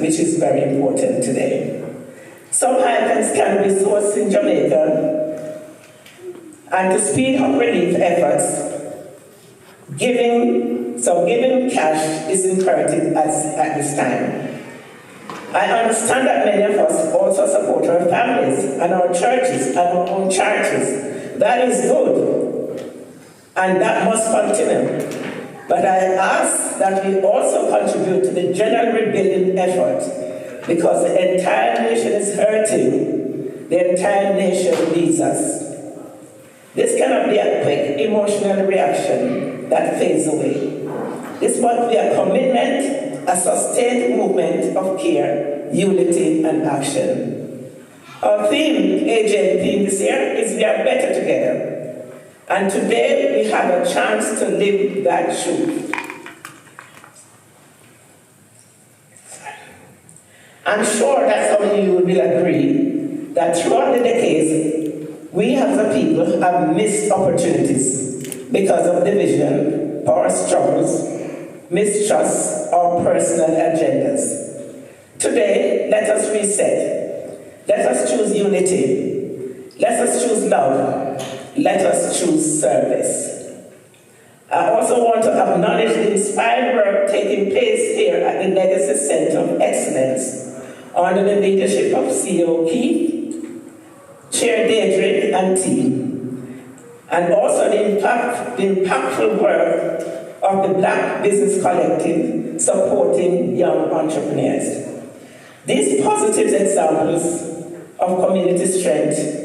which is very important today. Some items can be sourced in Jamaica, and to speed up relief efforts, giving cash is imperative at this time. I understand that many of us also support our families and our churches and our own charities. That is good, and that must continue. But I ask that we also contribute to the general rebuilding effort, because the entire nation is hurting. The entire nation needs us. This cannot be a quick emotional reaction that fades away. This must be a commitment, a sustained movement of care, unity, and action. Our theme, AGM theme this year, is We Are Better Together. And today we have a chance to live that truth. I'm sure that some of you will agree that throughout the decades, we as a people have missed opportunities because of division, power struggles, mistrust, or personal agendas. Today, let us reset. Let us choose unity. Let us choose love. Let us choose service. I also want to acknowledge the inspired work taking place here at the Legacy Center of Excellence under the leadership of CEO Keith, Chair Deirdre, and team, and also the impactful work of the Black Business Collective supporting young entrepreneurs. These positive examples of community strength,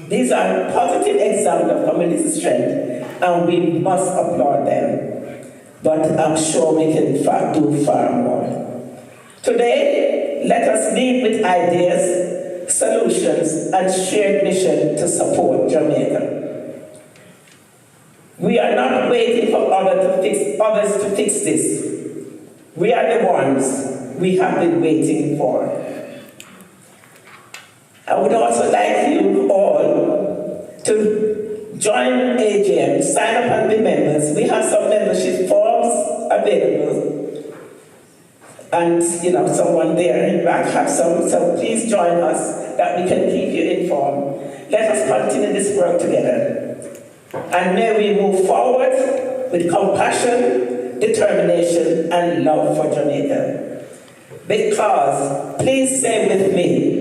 these are positive examples of community strength, and we must applaud them. But I'm sure we can do far more. Today, let us lead with ideas, solutions, and shared mission to support Jamaica. We are not waiting for others to fix this. We are the ones we have been waiting for. I would also like you all to join AGM, sign up and be members. We have some membership forms available. And someone there in back have some, so please join us that we can keep you informed. Let us continue this work together. And may we move forward with compassion, determination, and love for Jamaica. Because, please say with me,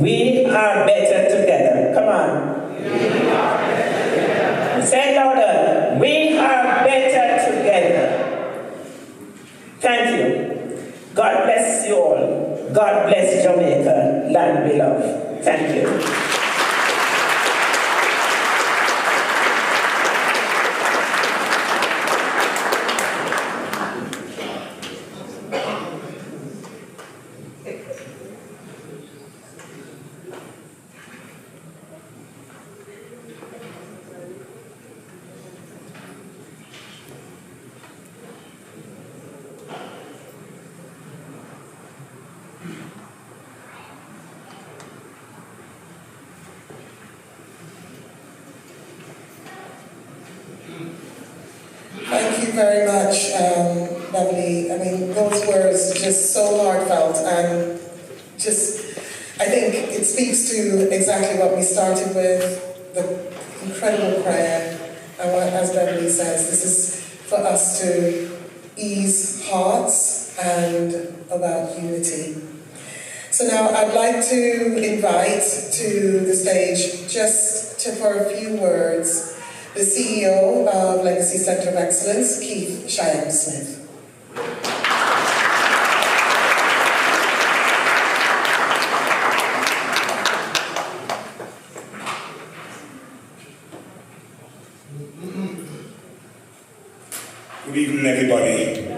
we are better together. Come on. We are better together. Say louder. We are better together. Thank you. God bless you all. God bless Jamaica, land we love. Thank you. Thank you very much, Beverly. I mean, those words just so heartfelt, and I think it speaks to exactly what we started with, the incredible prayer. And what, as Beverly says, this is for us to ease hearts and about unity. So now I'd like to invite to the stage, for a few words, the CEO of Legacy Center of Excellence, Keith Cheyenne-Smith. Good evening, everybody.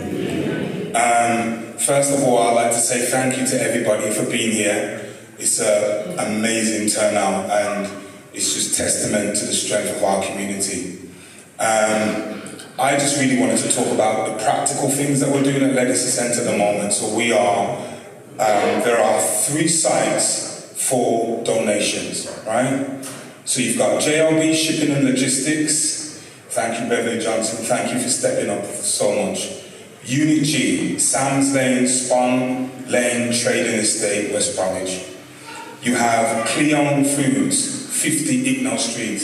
First of all, I'd like to say thank you to everybody for being here. It's an amazing turnout, and it's just testament to the strength of our community. I just really wanted to talk about the practical things that we're doing at Legacy Centre at the moment. So there are 3 sites for donations, right? So you've got JLB Shipping and Logistics. Thank you, Beverly Johnson. Thank you for stepping up so much. Unit G, Sam's Lane, Spon Lane Trading Estate, West Bromwich. You have Cleon Foods, 50 Ignal Street.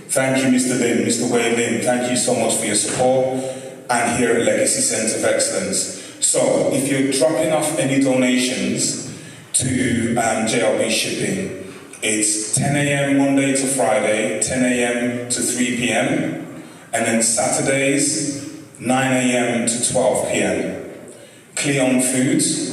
Thank you, Mr. Lynn, Mr. Wade Lynn, thank you so much for your support. And here at Legacy Centre of Excellence. So, if you're dropping off any donations to JLB Shipping, it's 10 a.m. Monday to Friday, 10 a.m. to 3 p.m. And then Saturdays, 9 a.m. to 12 p.m. Cleon Foods,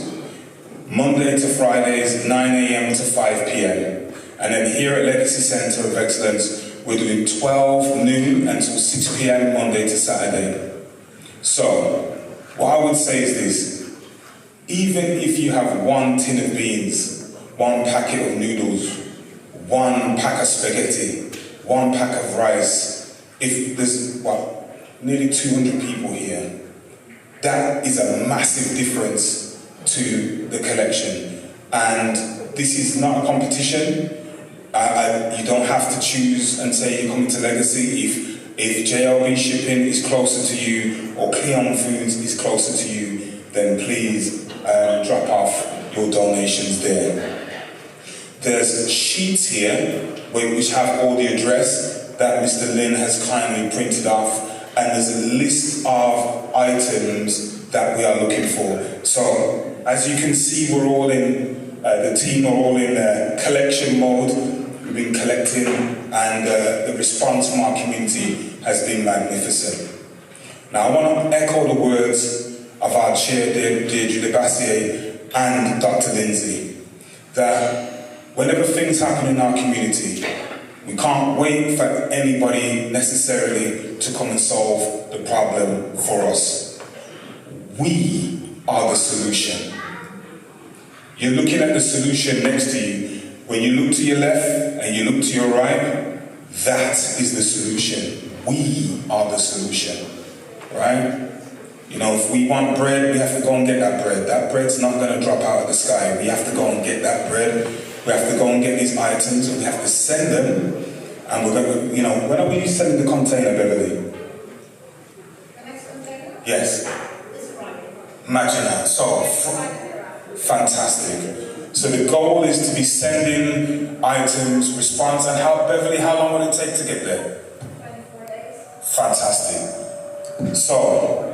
Monday to Fridays, 9 a.m. to 5 p.m. And then here at Legacy Centre of Excellence, we're doing 12 noon until 6 p.m. Monday to Saturday. So, what I would say is this: even if you have one tin of beans, one packet of noodles, one pack of spaghetti, one pack of rice, if there's, nearly 200 people here, that is a massive difference to the collection. And this is not a competition. You don't have to choose and say you're coming to Legacy. If JLB Shipping is closer to you or Cleon Foods is closer to you, then please drop off your donations there. There's sheets here which have all the address that Mr. Lynn has kindly printed off, and there's a list of items that we are looking for. So, as you can see, we're all in, the team are all in collection mode. We've been collecting, and the response from our community has been magnificent. Now, I want to echo the words of our chair, Deirdre Bassier, and Dr. Lindsay, that whenever things happen in our community, we can't wait for anybody necessarily to come and solve the problem for us. We are the solution. You're looking at the solution next to you. When you look to your left and you look to your right, that is the solution. We are the solution, right? You know, if we want bread, we have to go and get that bread. That bread's not going to drop out of the sky. We have to go and get that bread. We have to go and get these items, and we have to send them. And we're going to, you know, when are we sending the container, Beverly? The next container? Yes. This Friday. Imagine that. So, fantastic. So the goal is to be sending items, response, and Beverly, how long will it take to get there? 24 days. Fantastic. So,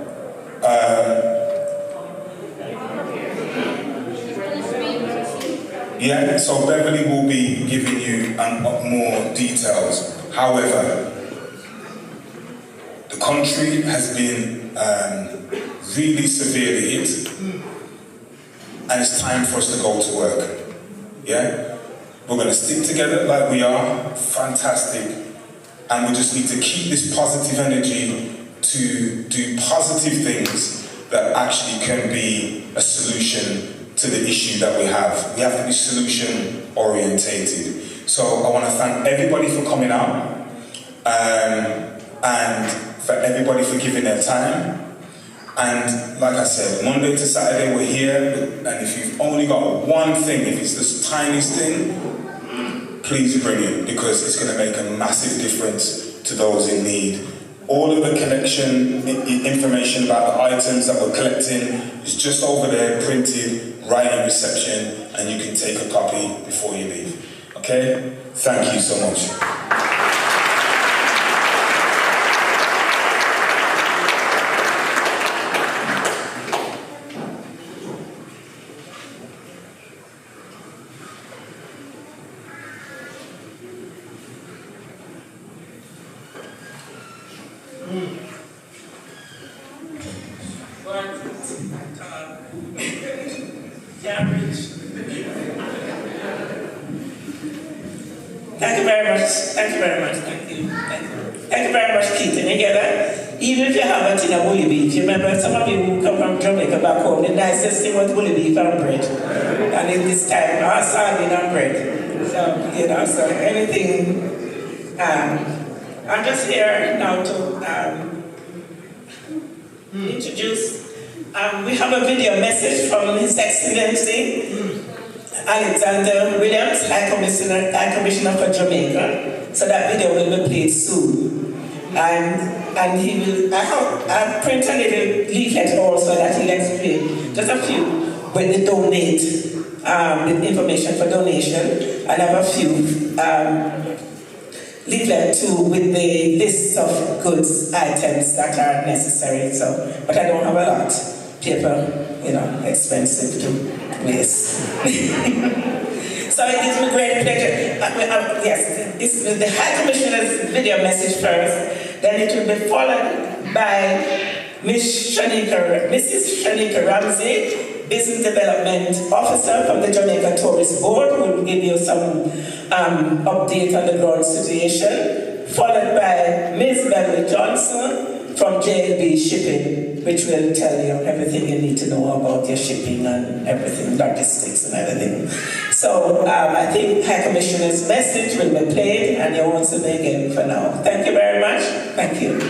yeah, so Beverly will be giving you more details. However, the country has been really severely hit, and it's time for us to go to work. Yeah? We're going to stick together like we are. Fantastic. And we just need to keep this positive energy to do positive things that actually can be a solution to the issue that we have. We have to be solution orientated. So I want to thank everybody for coming out, and for everybody for giving their time. And like I said, Monday to Saturday we're here, and if you've only got one thing, if it's the tiniest thing, please bring it, because it's going to make a massive difference to those in need. All of the collection information about the items that we're collecting is just over there, printed, right in reception, and you can take a copy before you leave. Okay? Thank you so much. Thank you very much. Thank you very much. Thank you. Thank you very much, Keith. And you get that? Even if you have it in a woolly beef, you remember some of you who come from Jamaica back home, the nicest thing was woolly beef and bread. And in this time, our sardine and bread. So, you know, so anything. I'm just here now to introduce. We have a video message from His Excellency Alexander Williams, High Commissioner for Jamaica. So that video will be played soon. And and he will, I'll print a little leaflet also that he'll explain, just a few, when they donate, with information for donation, and I have a few leaflet too with the list of goods, items that are necessary, so, but I don't have a lot. Paper, you know, expensive to waste. So it gives me great pleasure. Yes, this is the High Commissioner's video message first, then it will be followed by Mrs. Shanika Ramsey, Business Development Officer from the Jamaica Tourist Board, who will give you some update on the ground situation, followed by Ms. Beverly Johnson from JLB Shipping, which will tell you everything you need to know about your shipping and everything, logistics and everything. So I think High Commissioner's message will be played, and you won't see me again for now. Thank you very much. Thank you.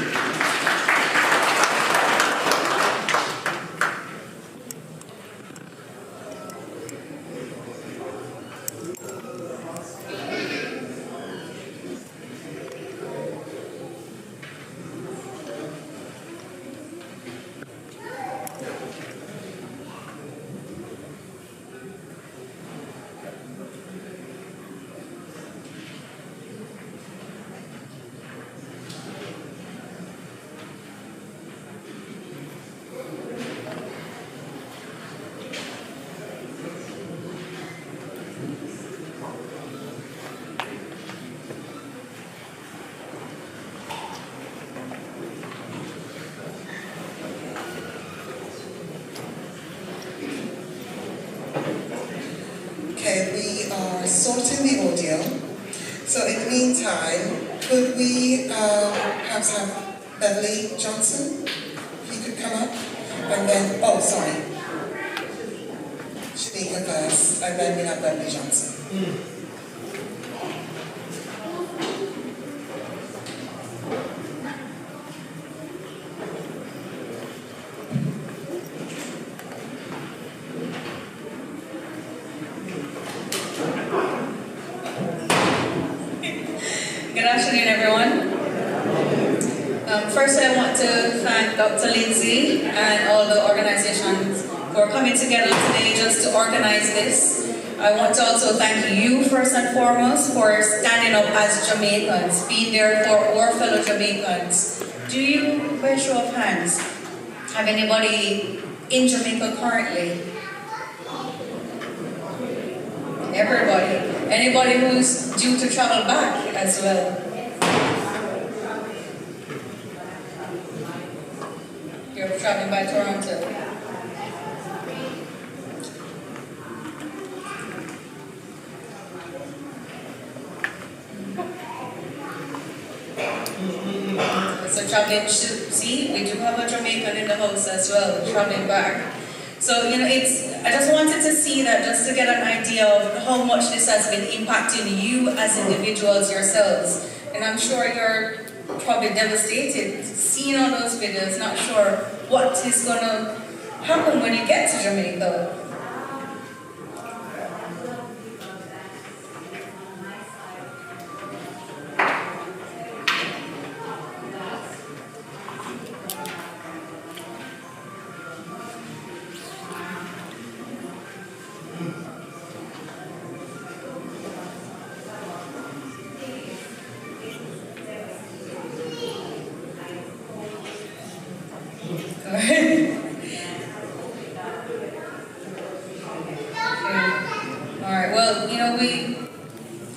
Okay, we are sorting the audio. So in the meantime, could we perhaps have Beverly Johnson? If you could come up. And then, oh, sorry. Shanika first, and then we have Beverly Johnson. Good afternoon, everyone. First, I want to thank Dr. Lindsay and all the organizations for coming together today just to organize this. I want to also thank you, first and foremost, for standing up as Jamaicans, being there for our fellow Jamaicans. Do you, by show of hands, have anybody in Jamaica currently? Everybody. Anybody who's due to travel back as well? You're traveling by Toronto. So traveling, see, we do have a Jamaican in the house as well, traveling back. So, you know, I just wanted to see that just to get an idea of how much this has been impacting you as individuals yourselves. And I'm sure you're probably devastated seeing all those videos, not sure what is going to happen when you get to Jamaica.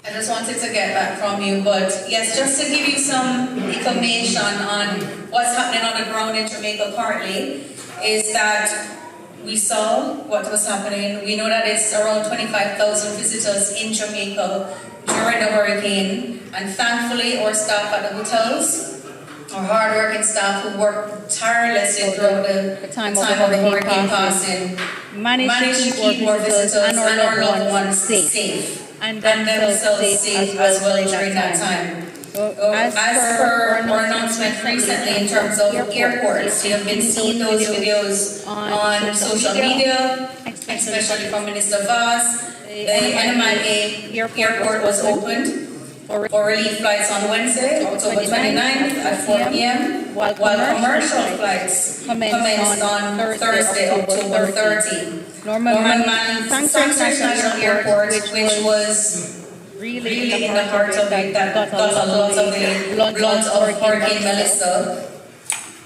I just wanted to get that from you, but yes, just to give you some information on what's happening on the ground in Jamaica currently, is that we saw what was happening. We know that it's around 25,000 visitors in Jamaica during the hurricane, and thankfully our staff at the hotels, our hard-working staff who worked tirelessly throughout the time of the hurricane passing, managed to keep our visitors and our loved ones safe. And themselves safe as well during that time. As per our announcement recently in terms of airports, you have been seeing those videos on social media, especially from Minister Vaz. The NMIA airport was opened, for relief flights on Wednesday, October 29th at 4 p.m., while commercial flights commenced on Thursday, October 30. Norman Sanchez National Airport, which was really in the heart of it, that got a lot of the blunt of Hurricane Melissa.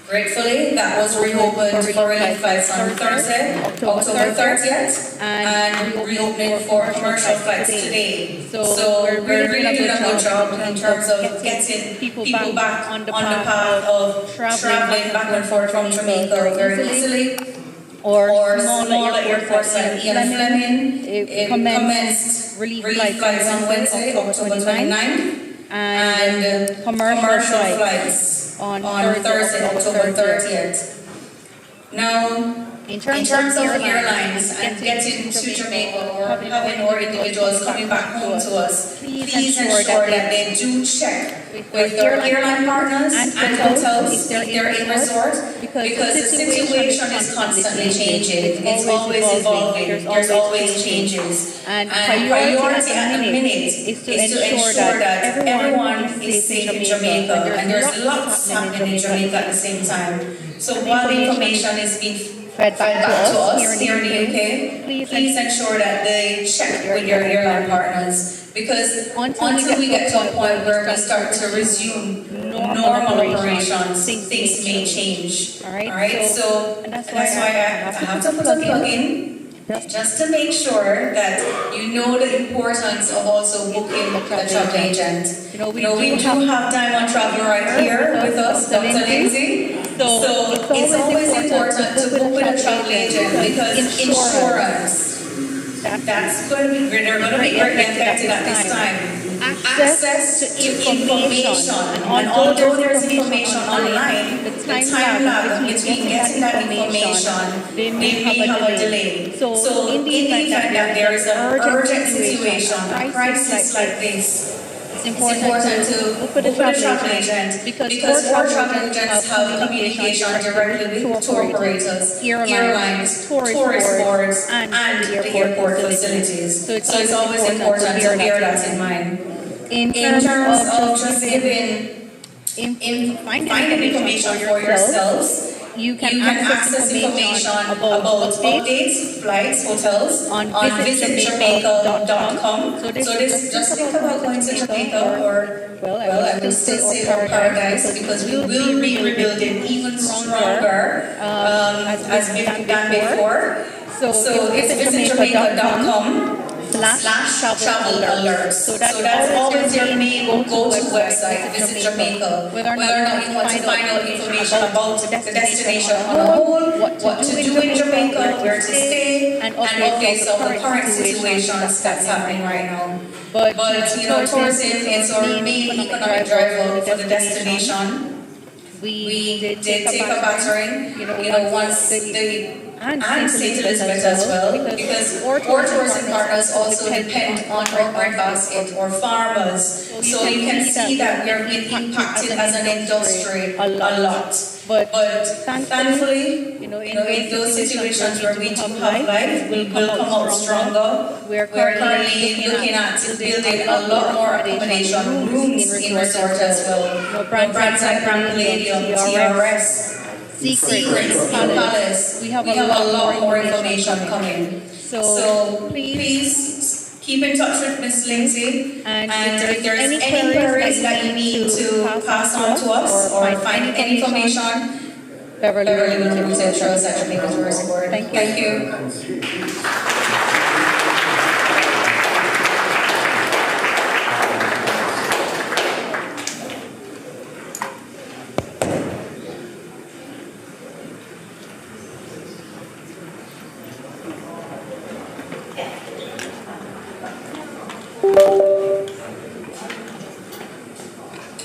Gratefully, that was reopened for relief flights on Thursday, October 30th, and reopening for commercial flights today. So we're really doing a good job in terms of getting people back on the path of traveling back and forth from Jamaica very easily. Or smaller airports like Ian Fleming. It commenced relief flights on Wednesday, October 29th, and commercial flights on Thursday, October 30th. Now, in terms of airlines and getting to Jamaica or having our individuals coming back home to us, please ensure that they do check with their airline partners and hotels if they're in resort, because the situation is constantly changing. It's always evolving. There's always changes. And priority at the minute is to ensure that everyone is safe in Jamaica, and there's lots happening in Jamaica at the same time. So while the information is being fed back to us here in the UK, please ensure that they check with your airline partners, because until we get to a point where we start to resume normal operations, things may change. Alright, so that's why I have to put a plug in, just to make sure that you know the importance of also booking a travel agent. We do have Diamond Travel right here with us, Dr. Lindsay. So it's always important to book with a travel agent, because insurance, that's going to be, they're going to be greatly affected at this time. Access to information, and although there's information online, the time lag between getting that information, they may have a delay. So in the event that there is an urgent situation, a crisis like this, it's important to book with a travel agent, because our travel agents have communication directly with tour operators, airlines, tourist boards, and the airport facilities. So it's always important to bear that in mind. In terms of just finding information for yourselves, you can access information about updates, flights, hotels on visitjamaica.com. So this, just think about going to Jamaica, or, well, I will still say our paradise, because we will be rebuilding even stronger as we've done before. So it's visitjamaica.com. /travel alerts. So that's always your main go-to website, Visit Jamaica. Whether or not you want to find out information about the destination on the whole, what to do in Jamaica, where to stay, and updates of the current situations that's happening right now. But tourism is our main economic driver for the destination. We did take a battering, once the and St. Elizabeth as well, because our tourism partners also depend on our breadbasket or farmers. So you can see that we are being impacted as an industry a lot. But thankfully, in those situations where we do have life, we will come out stronger. We're currently looking at building a lot more accommodation rooms in resort as well. Brands like Grand Palladium, TRS, Secrets, Palace. We have a lot more information coming. So please keep in touch with Miss Lindsay, and if there's any queries that you need to pass on to us or find any information, Beverly will give you to us at Jamaica Tourism Board. Thank you.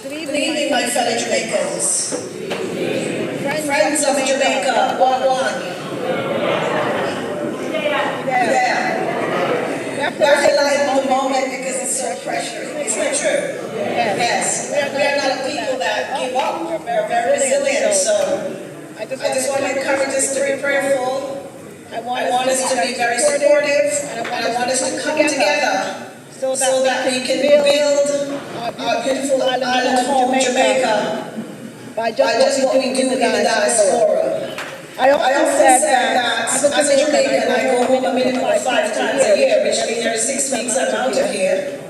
Good evening, my fellow Jamaicans. Friends of Jamaica, one. We're alive at the moment because it's so pressuring. Isn't it true? Yes. We are not a people that give up. We're very resilient. So I just want to encourage us to be prayerful. I want us to be very supportive, and I want us to come together so that we can build our beautiful island home, Jamaica, by just what we do in the diaspora. I often said that as a Jamaican, I go home a minimum of 5 times a year, which means every 6 weeks I'm out of here.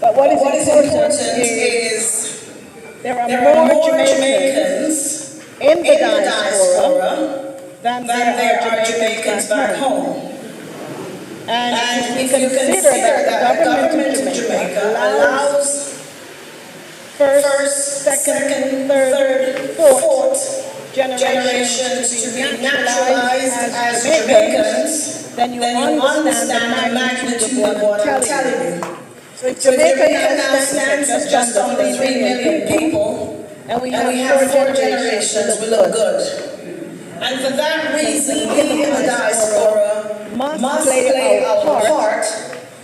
But what is important is there are more Jamaicans in the diaspora than there are Jamaicans back home. And if you consider that the government of Jamaica allows first, second, third, fourth generations to be naturalized as Jamaicans, then you understand the magnitude of what I'm telling you. So if Jamaica now stands at just under 3 million people, and we have 4 generations, we look good. And for that reason, we in the diaspora must play our part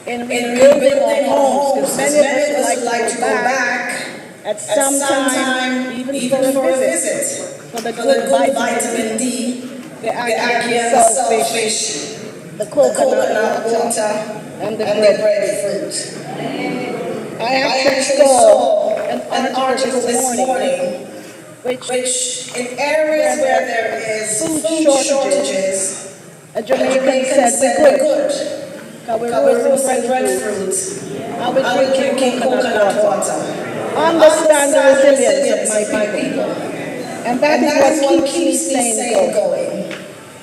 in rebuilding our homes, because many of us like to go back at some time, even for a visit, for the good vitamin D, the Ackee saltfish, the coconut water, and the breadfruit. I actually saw an article this morning which in areas where there is food shortages, a Jamaican said we're good. We're roasting breadfruit, and we're drinking coconut water. Understand the resilience of my people. And that is what keeps me sane going.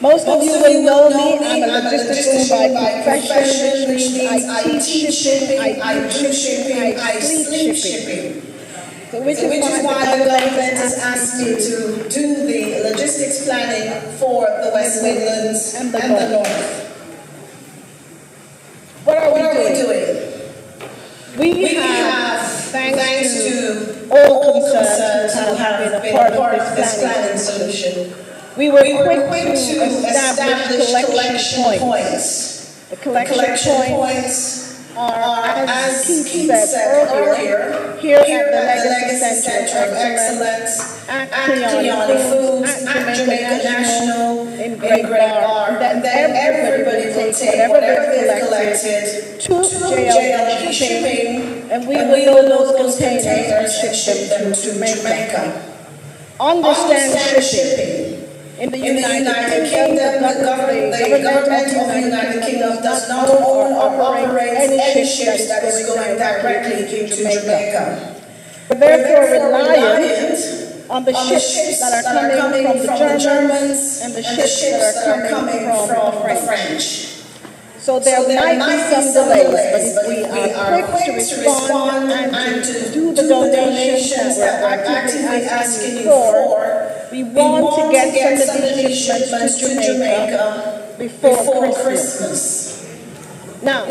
Most of you will know me. I'm a logistician by profession, which means I teach shipping, I do shipping, I sleep shipping. So which is why the government has asked me to do the logistics planning for the West Midlands and the North. What are we doing? We have, thanks to all concerned who have been a part of this planning solution, we were quick to establish collection points. The collection points are, as Keith said earlier, here at the Legacy Center of Excellence, at Cleone Foods, at Jamaica National, in Great Bar. And then everybody will take whatever they've collected to JLG shipping, and we will load those containers and ship them to Jamaica. Understand shipping. In the United Kingdom, the government of the United Kingdom does not own or operate any ships that is going directly to Jamaica. We're therefore reliant on the ships that are coming from the Germans and the ships that are coming from the French. So there might be some delays, but if we are quick to respond and to do the donations that we're actively asking you for, we want to get some of these shipments to Jamaica before Christmas. Now,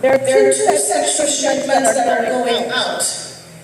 there are two sets of shipments that are going out.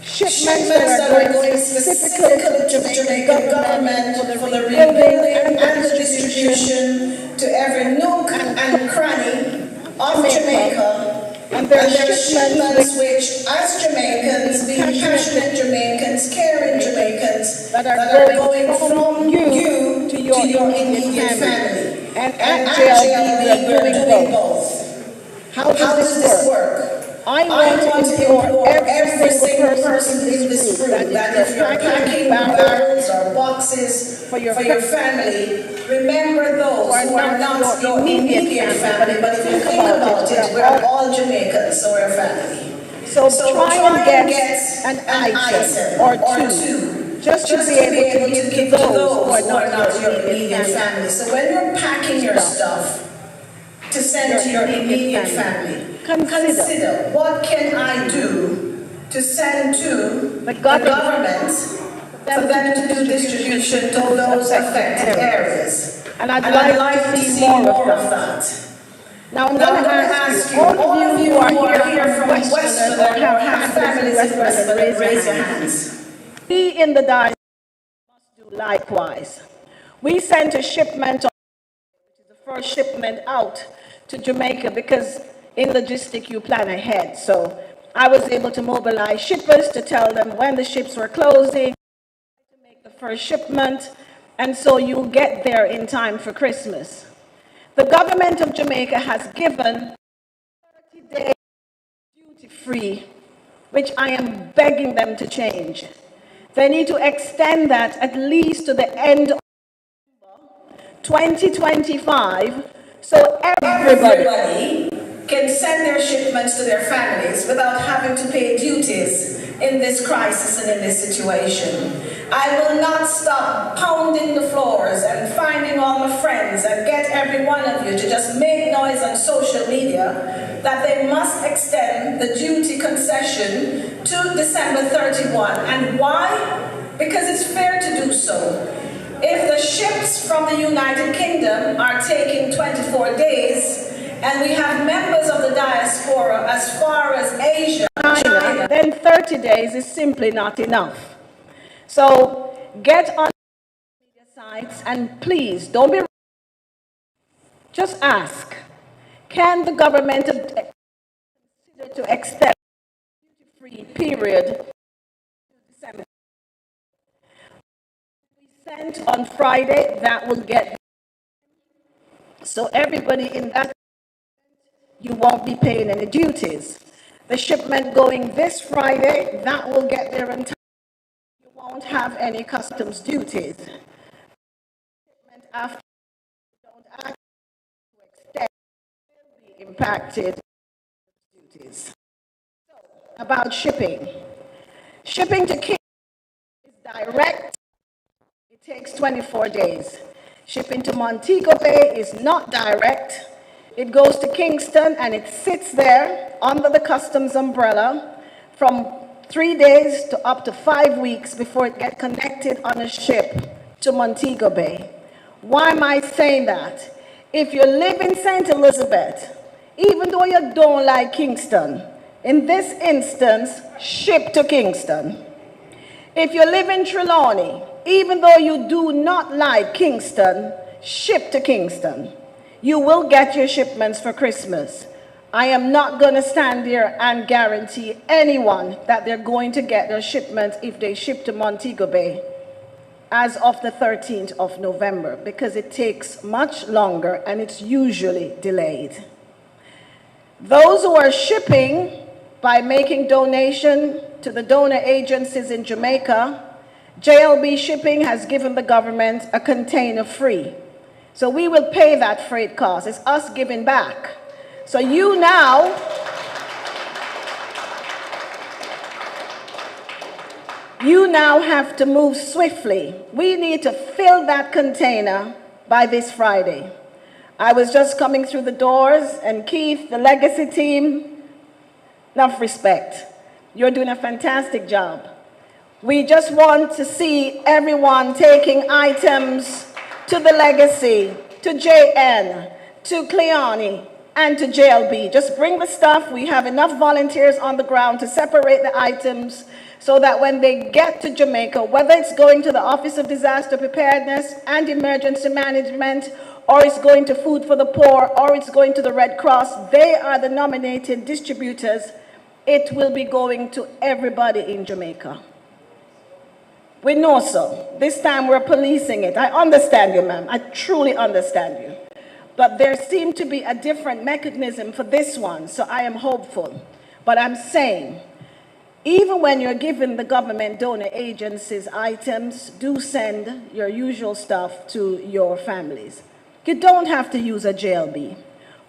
Shipments that are going specifically to the Jamaican government for the rebuilding and the distribution to every nook and cranny of Jamaica. And there are shipments which, as Jamaicans, being passionate Jamaicans, caring Jamaicans, that are going from you to your immediate family. And at JLB, we're doing both. How does this work? I want to implore every single person in this group that if you're packing barrels or boxes for your family, remember those who are not your immediate family, but if you think about it, we're all Jamaicans, so we're family. So try and get an item or two, just to be able to give to those who are not your immediate family. So when you're packing your stuff to send to your immediate family, consider what can I do to send to the government for them to do distribution to those affected areas. And I'd like to see more of that. Now I'm going to ask you, all of you who are here from Western or have families in Western, raise your hands. We in the diocese must do likewise. We sent a shipment, which is the first shipment out to Jamaica, because in logistic you plan ahead. So I was able to mobilize shippers to tell them when the ships were closing, to make the first shipment, and so you'll get there in time for Christmas. The government of Jamaica has given 30 days duty-free, which I am begging them to change. They need to extend that at least to the end of 2025, so everybody can send their shipments to their families without having to pay duties in this crisis and in this situation. I will not stop pounding the floors and finding all my friends and get every one of you to just make noise on social media that they must extend the duty concession to December 31. And why? Because it's fair to do so. If the ships from the United Kingdom are taking 24 days, and we have members of the diaspora as far as Asia, China, then 30 days is simply not enough. So get on media sites and please don't be. Just ask, can the government consider to extend the duty-free period to December? We sent on Friday, that will get. So everybody in that, you won't be paying any duties. The shipment going this Friday, that will get there in time. You won't have any customs duties. Shipment after you don't act to extend will be impacted duties. So, about shipping. Shipping to Kingston is direct. It takes 24 days. Shipping to Montego Bay is not direct. It goes to Kingston and it sits there under the customs umbrella from 3 days to up to 5 weeks before it gets connected on a ship to Montego Bay. Why am I saying that? If you live in St. Elizabeth, even though you don't like Kingston, in this instance, ship to Kingston. If you live in Trelawney, even though you do not like Kingston, ship to Kingston. You will get your shipments for Christmas. I am not going to stand here and guarantee anyone that they're going to get their shipments if they ship to Montego Bay as of the 13th of November, because it takes much longer and it's usually delayed. Those who are shipping by making donation to the donor agencies in Jamaica, JLB Shipping has given the government a container free. So we will pay that freight cost. It's us giving back. So you now have to move swiftly. We need to fill that container by this Friday. I was just coming through the doors, and Keith, the legacy team, enough respect. You're doing a fantastic job. We just want to see everyone taking items to the legacy, to JN, to Cleone, and to JLB. Just bring the stuff. We have enough volunteers on the ground to separate the items so that when they get to Jamaica, whether it's going to the Office of Disaster Preparedness and Emergency Management, or it's going to Food for the Poor, or it's going to the Red Cross, they are the nominated distributors. It will be going to everybody in Jamaica. We know so. This time we're policing it. I understand you, ma'am. I truly understand you. But there seemed to be a different mechanism for this one, so I am hopeful. But I'm saying, even when you're giving the government donor agencies items, do send your usual stuff to your families. You don't have to use a JLB.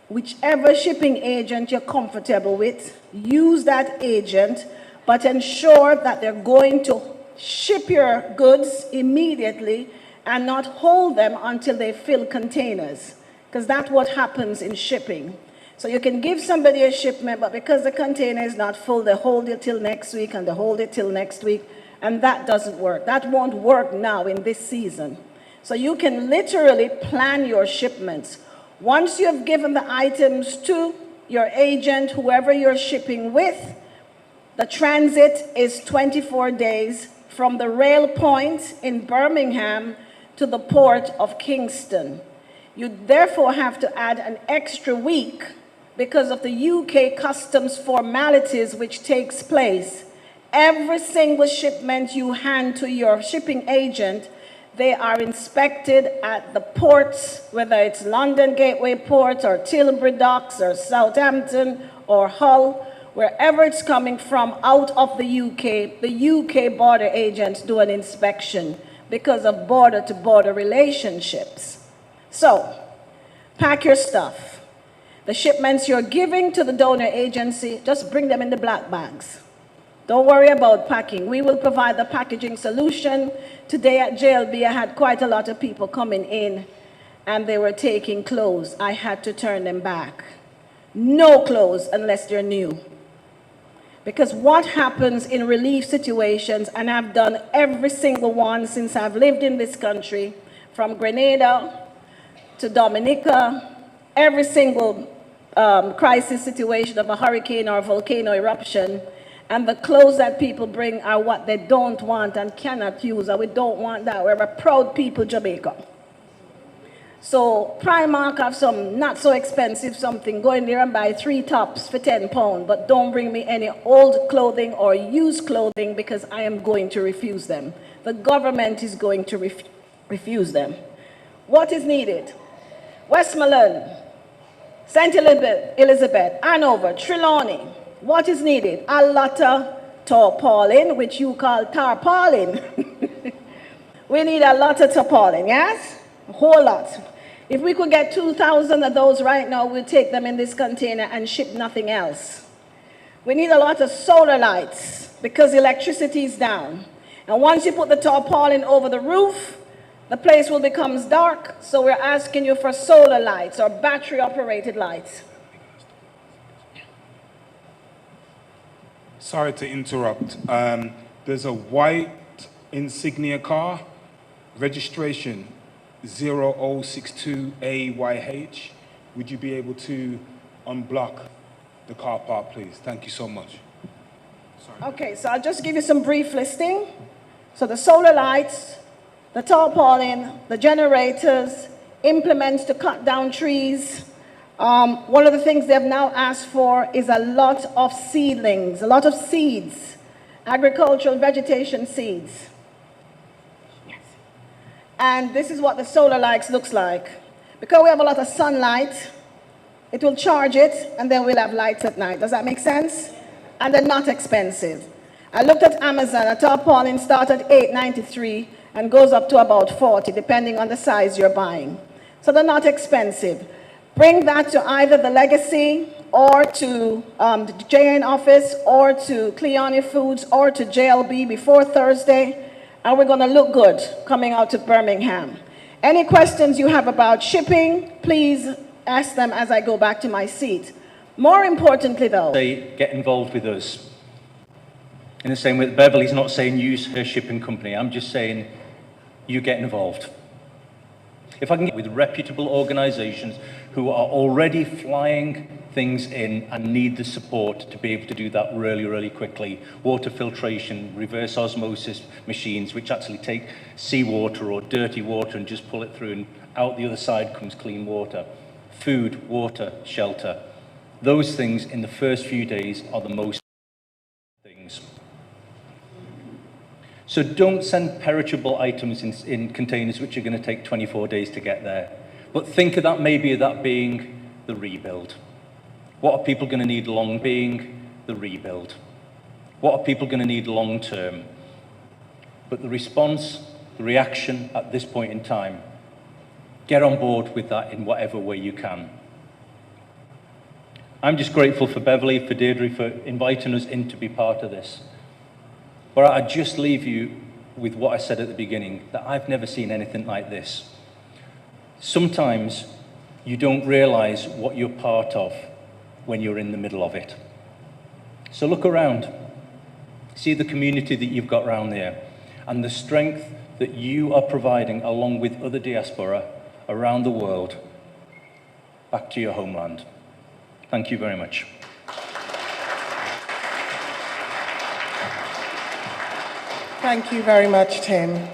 Whichever shipping agent you're comfortable with, use that agent, but ensure that they're going to ship your goods immediately and not hold them until they fill containers, because that's what happens in shipping. So you can give somebody a shipment, but because the container is not full, they hold it till next week and they hold it till next week, and that doesn't work. That won't work now in this season. So you can literally plan your shipments. Once you have given the items to your agent, whoever you're shipping with, the transit is 24 days from the rail point in Birmingham to the port of Kingston. You therefore have to add an extra week because of the UK customs formalities which takes place. Every single shipment you hand to your shipping agent, they are inspected at the ports, whether it's London Gateway Port or Tilbury Docks or Southampton or Hull, Wherever it's coming from out of the UK border agents do an inspection because of border-to-border relationships. So, pack your stuff. The shipments you're giving to the donor agency, just bring them in the black bags. Don't worry about packing. We will provide the packaging solution. Today at JLB, I had quite a lot of people coming in and they were taking clothes. I had to turn them back. No clothes unless they're new. Because what happens in relief situations, and I've done every single one since I've lived in this country, from Grenada to Dominica, every single crisis situation of a hurricane or a volcano eruption, and the clothes that people bring are what they don't want and cannot use, and we don't want that. We're a proud people, Jamaica. So Primark have some not so expensive something. Go in there and buy 3 tops for £10, but don't bring me any old clothing or used clothing because I am going to refuse them. The government is going to refuse them. What is needed? Westmoreland, St. Elizabeth, Hanover, Trelawney. What is needed? A lot of tarpaulin, which you call tarpaulin. We need a lot of tarpaulin, yes? A whole lot. If we could get 2,000 of those right now, we'll take them in this container and ship nothing else. We need a lot of solar lights because electricity is down. And once you put the tarpaulin over the roof, the place will become dark, so we're asking you for solar lights or battery-operated lights. Sorry to interrupt. There's a white insignia car, registration 0062AYH. Would you be able to unblock the car park, please? Thank you so much. Sorry. Okay, so I'll just give you some brief listing. So the solar lights, the tarpaulin, the generators, implements to cut down trees. One of the things they've now asked for is a lot of seedlings, a lot of seeds, agricultural vegetation seeds. Yes. And this is what the solar lights looks like. Because we have a lot of sunlight, it will charge it, and then we'll have lights at night. Does that make sense? And they're not expensive. I looked at Amazon, a tarpaulin starts at $8.93 and goes up to about $40, depending on the size you're buying. So they're not expensive. Bring that to either the Legacy or to the JN office or to Cleone Foods or to JLB before Thursday, and we're going to look good coming out to Birmingham. Any questions you have about shipping, please ask them as I go back to my seat. More importantly, though, they get involved with us. In the same way that Beverly's not saying use her shipping company, I'm just saying you get involved. If I can get with reputable organizations who are already flying things in and need the support to be able to do that really, really quickly. Water filtration, reverse osmosis machines, which actually take seawater or dirty water and just pull it through, and out the other side comes clean water. Food, water, shelter. Those things in the first few days are the most things. So don't send perishable items in containers which are going to take 24 days to get there. But think of that maybe that being the rebuild. What are people going to need long being the rebuild? What are people going to need long term? But the response, the reaction at this point in time, get on board with that in whatever way you can. I'm just grateful for Beverly, for Deirdre, for inviting us in to be part of this. But I just leave you with what I said at the beginning, that I've never seen anything like this. Sometimes you don't realize what you're part of when you're in the middle of it. So look around. See the community that you've got around there and the strength that you are providing along with other diaspora around the world back to your homeland. Thank you very much. Thank you very much, Tim.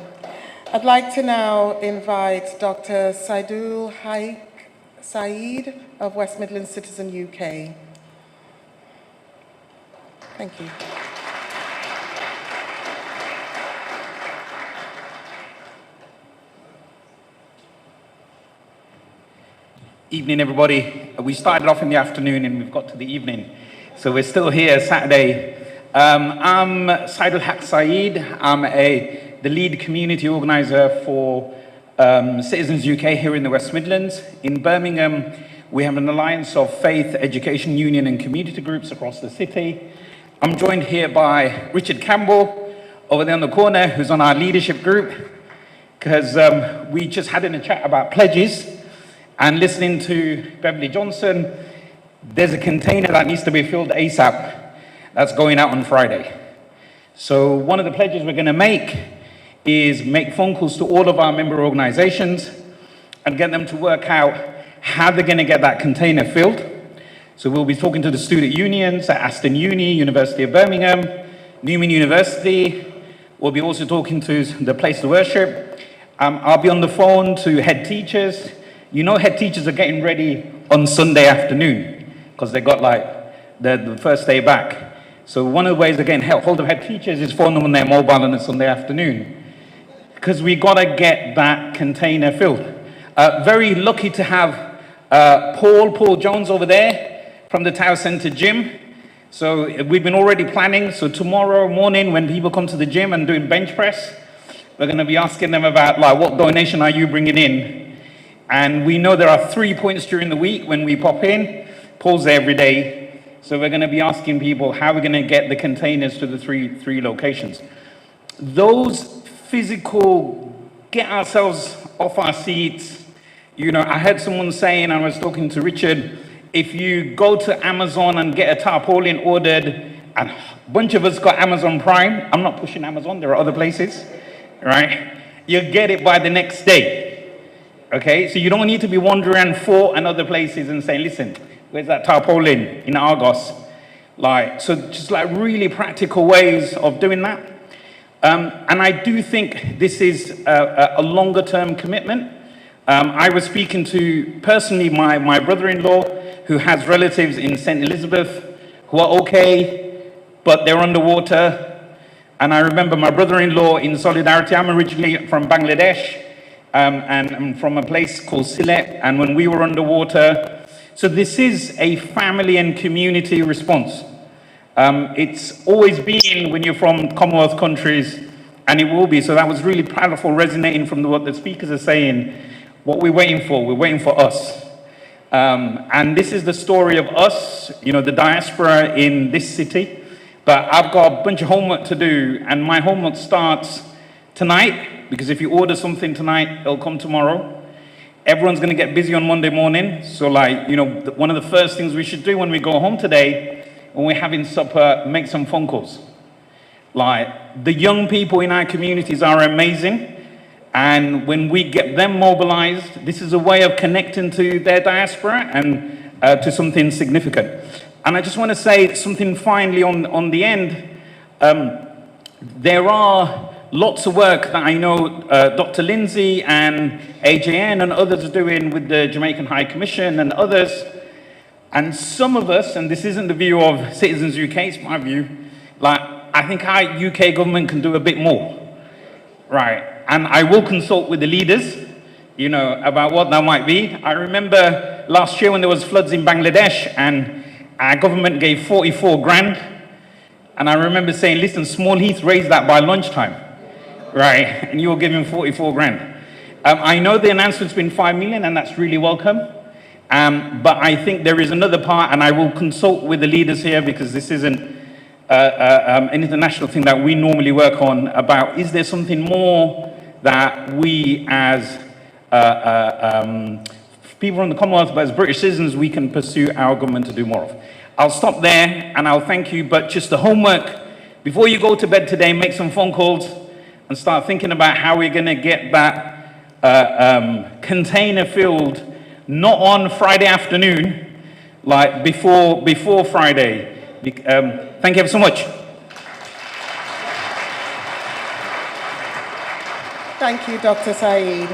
I'd like to now invite Dr. Saidul Haik Saeed of West Midlands Citizen UK. Thank you. Evening, everybody. We started off in the afternoon and we've got to the evening. So we're still here Saturday. I'm Saidul Haq Saeed. I'm the lead community organizer for Citizens UK here in the West Midlands. In Birmingham, we have an alliance of faith, education, union and community groups across the city. I'm joined here by Richard Campbell over there on the corner, who's on our leadership group, because we just had a chat about pledges. And listening to Beverly Johnson, there's a container that needs to be filled ASAP that's going out on Friday. So one of the pledges we're going to make is make phone calls to all of our member organizations and get them to work out how they're going to get that container filled. So we'll be talking to the student unions at Aston Uni, University of Birmingham, Newman University. We'll be also talking to the place to worship. I'll be on the phone to head teachers. You know, head teachers are getting ready on Sunday afternoon because they got like the first day back. So one of the ways they're getting hold of head teachers is phone them on their mobile on a Sunday afternoon, because we got to get that container filled. Very lucky to have Paul Jones over there from the Tower Centre Gym. So we've been already planning. So tomorrow morning when people come to the gym and doing bench press, we're going to be asking them about like, what donation are you bringing in? And we know there are 3 points during the week when we pop in. Paul's there every day. So we're going to be asking people how we're going to get the containers to the three locations. Those physical, get ourselves off our seats. You know, I heard someone saying, I was talking to Richard, if you go to Amazon and get a tarpaulin ordered, and a bunch of us got Amazon Prime, I'm not pushing Amazon, there are other places, right? You'll get it by the next day. Okay, so you don't need to be wandering for and other places and saying, listen, where's that tarpaulin in Argos? Like, so just like really practical ways of doing that. And I do think this is a longer term commitment. I was speaking to, personally, my brother-in-law who has relatives in St. Elizabeth who are okay, but they're underwater. And I remember my brother-in-law in solidarity, I'm originally from Bangladesh, and I'm from a place called Sylhet, and when we were underwater, so this is a family and community response. It's always been when you're from Commonwealth countries, and it will be, so that was really powerful, resonating from what the speakers are saying. What we're waiting for us. And this is the story of us, you know, the diaspora in this city, but I've got a bunch of homework to do, and my homework starts tonight, because if you order something tonight, it'll come tomorrow. Everyone's going to get busy on Monday morning. So like, you know, one of the first things we should do when we go home today, when we're having supper, make some phone calls. Like, the young people in our communities are amazing. And when we get them mobilized, this is a way of connecting to their diaspora and to something significant. And I just want to say something finally on the end. There are lots of work that I know Dr. Lindsay and AJN and others are doing with the Jamaican High Commission and others. And some of us, and this isn't the view of Citizens UK, it's my view, like, I think our UK government can do a bit more, right? And I will consult with the leaders, you know, about what that might be. I remember last year when there was floods in Bangladesh and our government gave 44 grand. And I remember saying, listen, Small Heath raised that by lunchtime. Right, and you're giving 44 grand. I know the announcement's been 5 million, and that's really welcome. But I think there is another part, and I will consult with the leaders here, because this isn't an international thing that we normally work on, about is there something more that we as people from the Commonwealth, but as British citizens, we can pursue our government to do more of. I'll stop there, and I'll thank you, but just the homework, before you go to bed today, make some phone calls, and start thinking about how we're going to get that container filled, not on Friday afternoon, like before Friday. Thank you ever so much. Thank you, Dr. Saeed.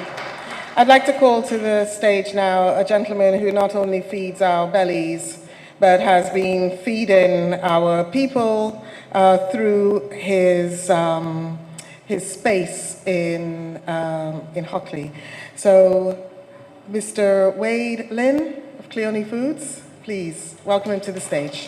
I'd like to call to the stage now a gentleman who not only feeds our bellies, but has been feeding our people through his space in Hockley. So Mr. Wade Lynn of Cleone Foods. Please welcome him to the stage.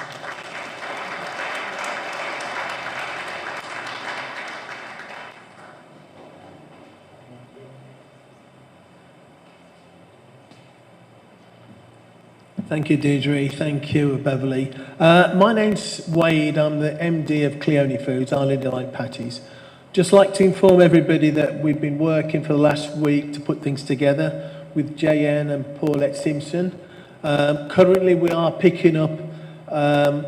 Thank you, Deirdre. Thank you, Beverly. My name's Wade. I'm the MD of Cleone Foods, Island Delight Patties. Just like to inform everybody that we've been working for the last week to put things together with JN and Paulette Simpson. Currently, we are picking up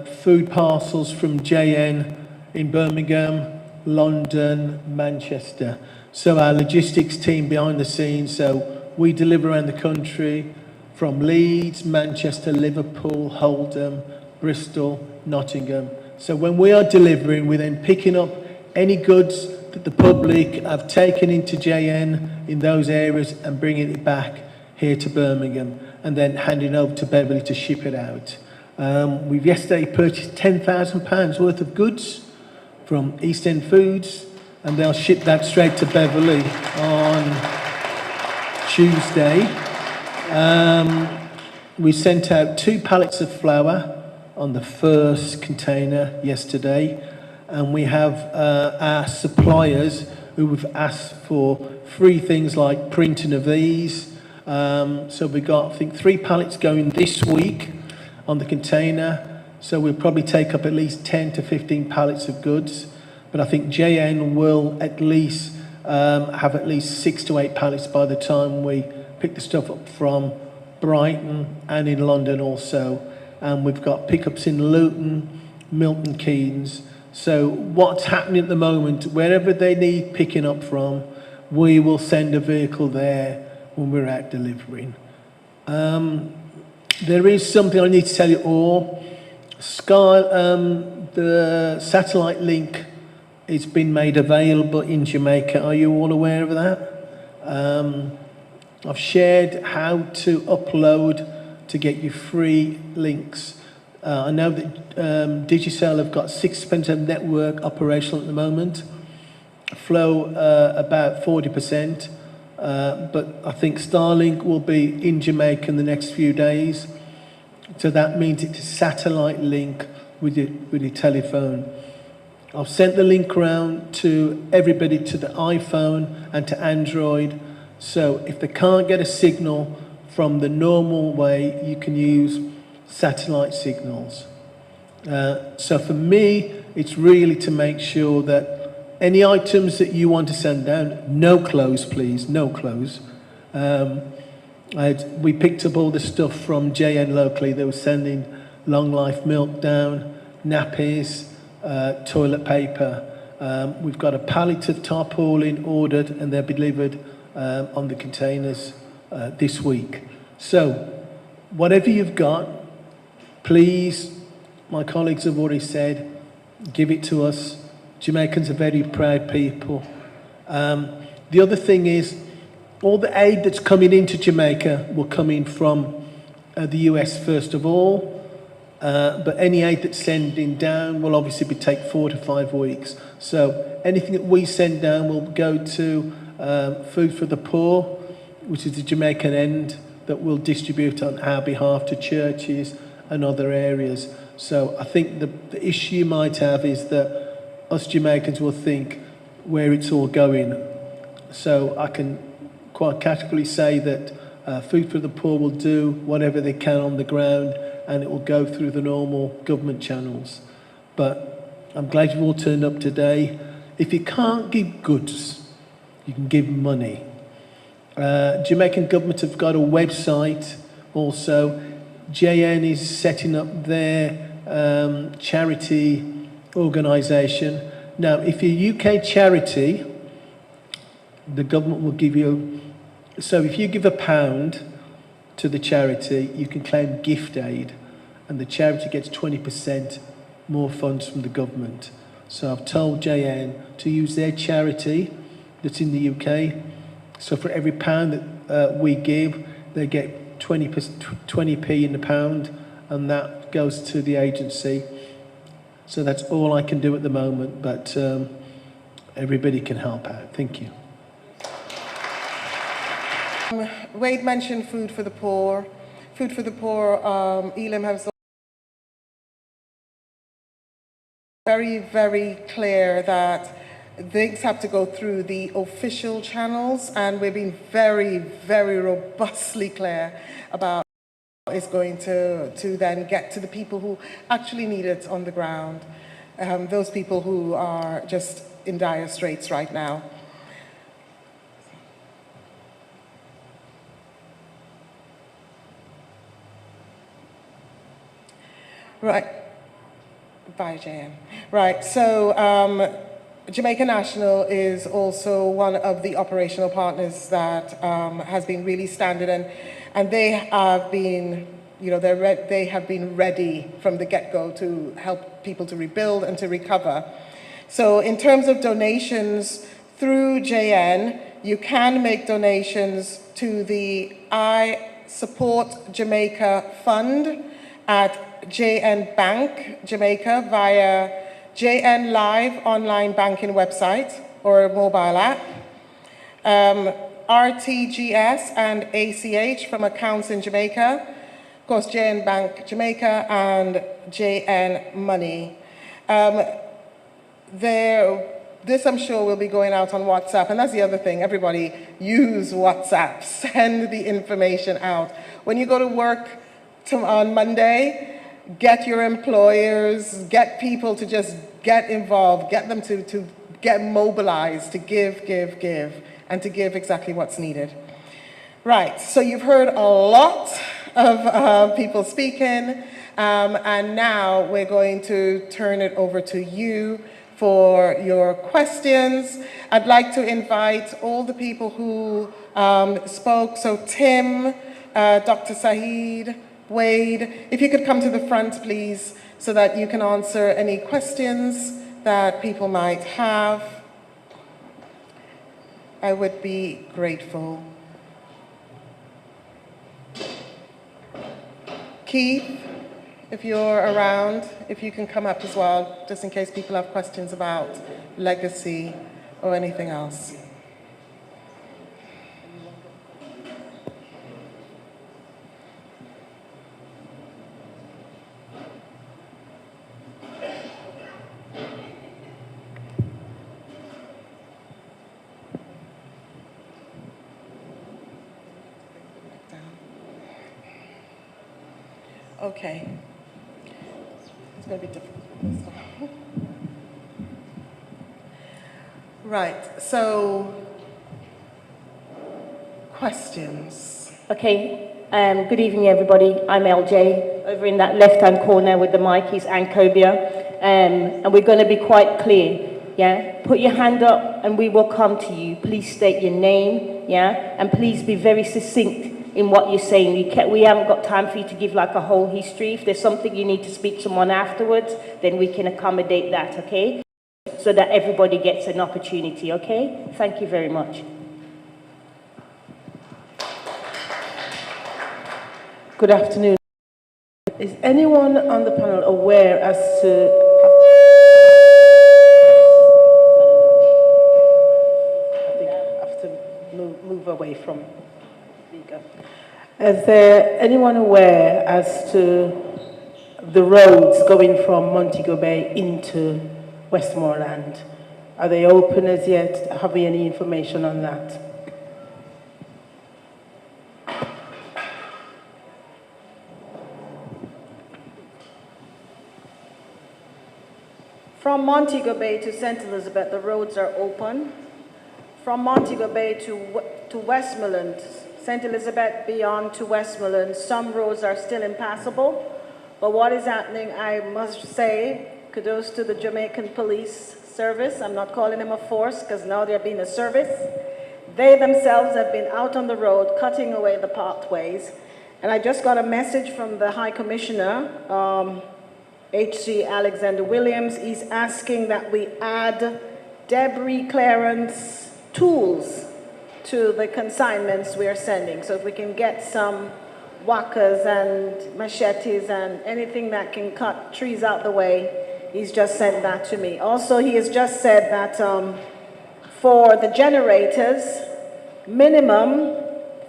food parcels from JN in Birmingham, London, Manchester. So our logistics team behind the scenes, so we deliver around the country, from Leeds, Manchester, Liverpool, Oldham, Bristol, Nottingham. So when we are delivering, we're then picking up any goods that the public have taken into JN in those areas and bringing it back here to Birmingham and then handing over to Beverly to ship it out. We've yesterday purchased £10,000 worth of goods from East End Foods, and they'll ship that straight to Beverly on Tuesday. We sent out 2 pallets of flour on the first container yesterday, and we have our suppliers who have asked for free things like printing of these. So we got, I think, 3 pallets going this week on the container, so we'll probably take up at least 10 to 15 pallets of goods, but I think JN will at least have at least 6 to 8 pallets by the time we pick the stuff up from Brighton and in London also. And we've got pickups in Luton, Milton Keynes. So what's happening at the moment, wherever they need picking up from, we will send a vehicle there when we're out delivering. There is something I need to tell you all. The satellite link has been made available in Jamaica. Are you all aware of that? I've shared how to upload to get you free links. I know that Digicel have got 6% of network operational at the moment. Flow about 40%, but I think Starlink will be in Jamaica in the next few days. So that means it's a satellite link with your telephone. I've sent the link around to everybody, to the iPhone and to Android. So if they can't get a signal from the normal way, you can use satellite signals. So for me, it's really to make sure that any items that you want to send down, no clothes please, no clothes. We picked up all the stuff from JN locally. They were sending long life milk down, nappies, toilet paper. We've got a pallet of tarpaulin ordered and they'll be delivered on the containers this week. So whatever you've got, please, my colleagues have already said, give it to us. Jamaicans are very proud people. The other thing is, all the aid that's coming into Jamaica will come in from the US first of all, but any aid that's sending down will obviously take 4 to 5 weeks. So anything that we send down will go to Food for the Poor, which is the Jamaican end that will distribute on our behalf to churches and other areas. So I think the issue you might have is that us Jamaicans will think where it's all going. So I can quite categorically say that Food for the Poor will do whatever they can on the ground and it will go through the normal government channels. But I'm glad you all turned up today. If you can't give goods, you can give money. Jamaican government have got a website also. JN is setting up their charity organisation. Now, if you're a UK charity, the government will give you, so if you give £1 to the charity, you can claim gift aid, and the charity gets 20% more funds from the government. So I've told JN to use their charity that's in the UK. So for every £1 that we give, they get 20p in the pound, and that goes to the agency. So that's all I can do at the moment, but everybody can help out. Thank you. Wade mentioned food for the poor. Food for the poor, Elam has very, very clear that things have to go through the official channels, and we've been very, very robustly clear about how it's going to then get to the people who actually need it on the ground, those people who are just in dire straits right now. Right. Bye, JM. Right, so Jamaica National is also one of the operational partners that has been really standard, and they have been, you know, they have been ready from the get-go to help people to rebuild and to recover. So in terms of donations through JN, you can make donations to the I Support Jamaica Fund at JN Bank Jamaica via JN Live online banking website or mobile app, RTGS and ACH from accounts in Jamaica, of course JN Bank Jamaica and JN Money. This I'm sure will be going out on WhatsApp, and that's the other thing, everybody use WhatsApp, send the information out. When you go to work on Monday, get your employers, get people to just get involved, get them to get mobilized, to give, and to give exactly what's needed. Right, so you've heard a lot of people speaking, and now we're going to turn it over to you for your questions. I'd like to invite all the people who spoke, so Tim, Dr. Saeed, Wade, if you could come to the front, please, so that you can answer any questions that people might have. I would be grateful. Keith, if you're around, if you can come up as well, just in case people have questions about legacy or anything else. Okay. It's going to be difficult. Right, so questions. Okay, good evening everybody. I'm LJ. Over in that left-hand corner with the mic is Ancobia. And we're going to be quite clear, yeah? Put your hand up and we will come to you. Please state your name, yeah? And please be very succinct in what you're saying. We haven't got time for you to give like a whole history. If there's something you need to speak to someone afterwards, then we can accommodate that, okay? So that everybody gets an opportunity, okay? Thank you very much. Good afternoon. Is anyone on the panel aware as to... I think I have to move away from the speaker. Is there anyone aware as to the roads going from Montego Bay into Westmoreland? Are they open as yet? Have we any information on that? From Montego Bay to St. Elizabeth, the roads are open. From Montego Bay to Westmoreland, St. Elizabeth beyond to Westmoreland, some roads are still impassable. But what is happening, I must say, kudos to the Jamaican Police Service. I'm not calling them a force because now they're being a service. They themselves have been out on the road cutting away the pathways. And I just got a message from the High Commissioner, H.C. Alexander Williams. He's asking that we add debris clearance tools to the consignments we are sending. So if we can get some whackers and machetes and anything that can cut trees out the way, he's just sent that to me. Also, he has just said that for the generators, minimum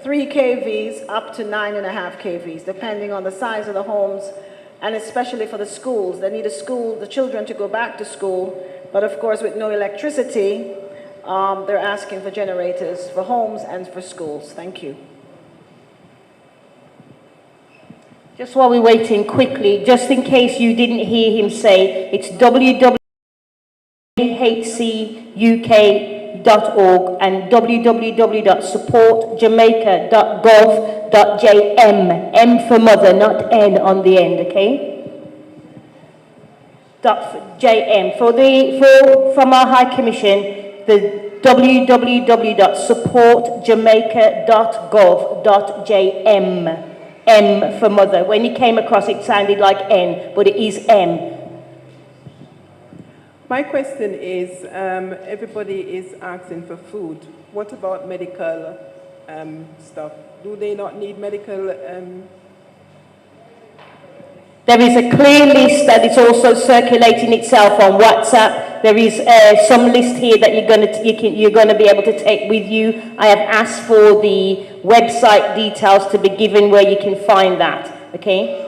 3 kVs up to 9.5 kVs, depending on the size of the homes, and especially for the schools. They need the children to go back to school, but of course with no electricity, they're asking for generators for homes and for schools. Thank you. Just while we're waiting, quickly, just in case you didn't hear him say, it's www.hcuk.org and www.supportjamaica.gov.jm. M for mother, not N on the end, okay? .jm. From our High Commission, the www.supportjamaica.gov.jm. M for mother. When you came across it sounded like N, but it is M. My question is, everybody is asking for food. What about medical stuff? Do they not need medical? There is a clear list that is also circulating itself on WhatsApp. There is some list here that you're going to be able to take with you. I have asked for the website details to be given where you can find that. Okay.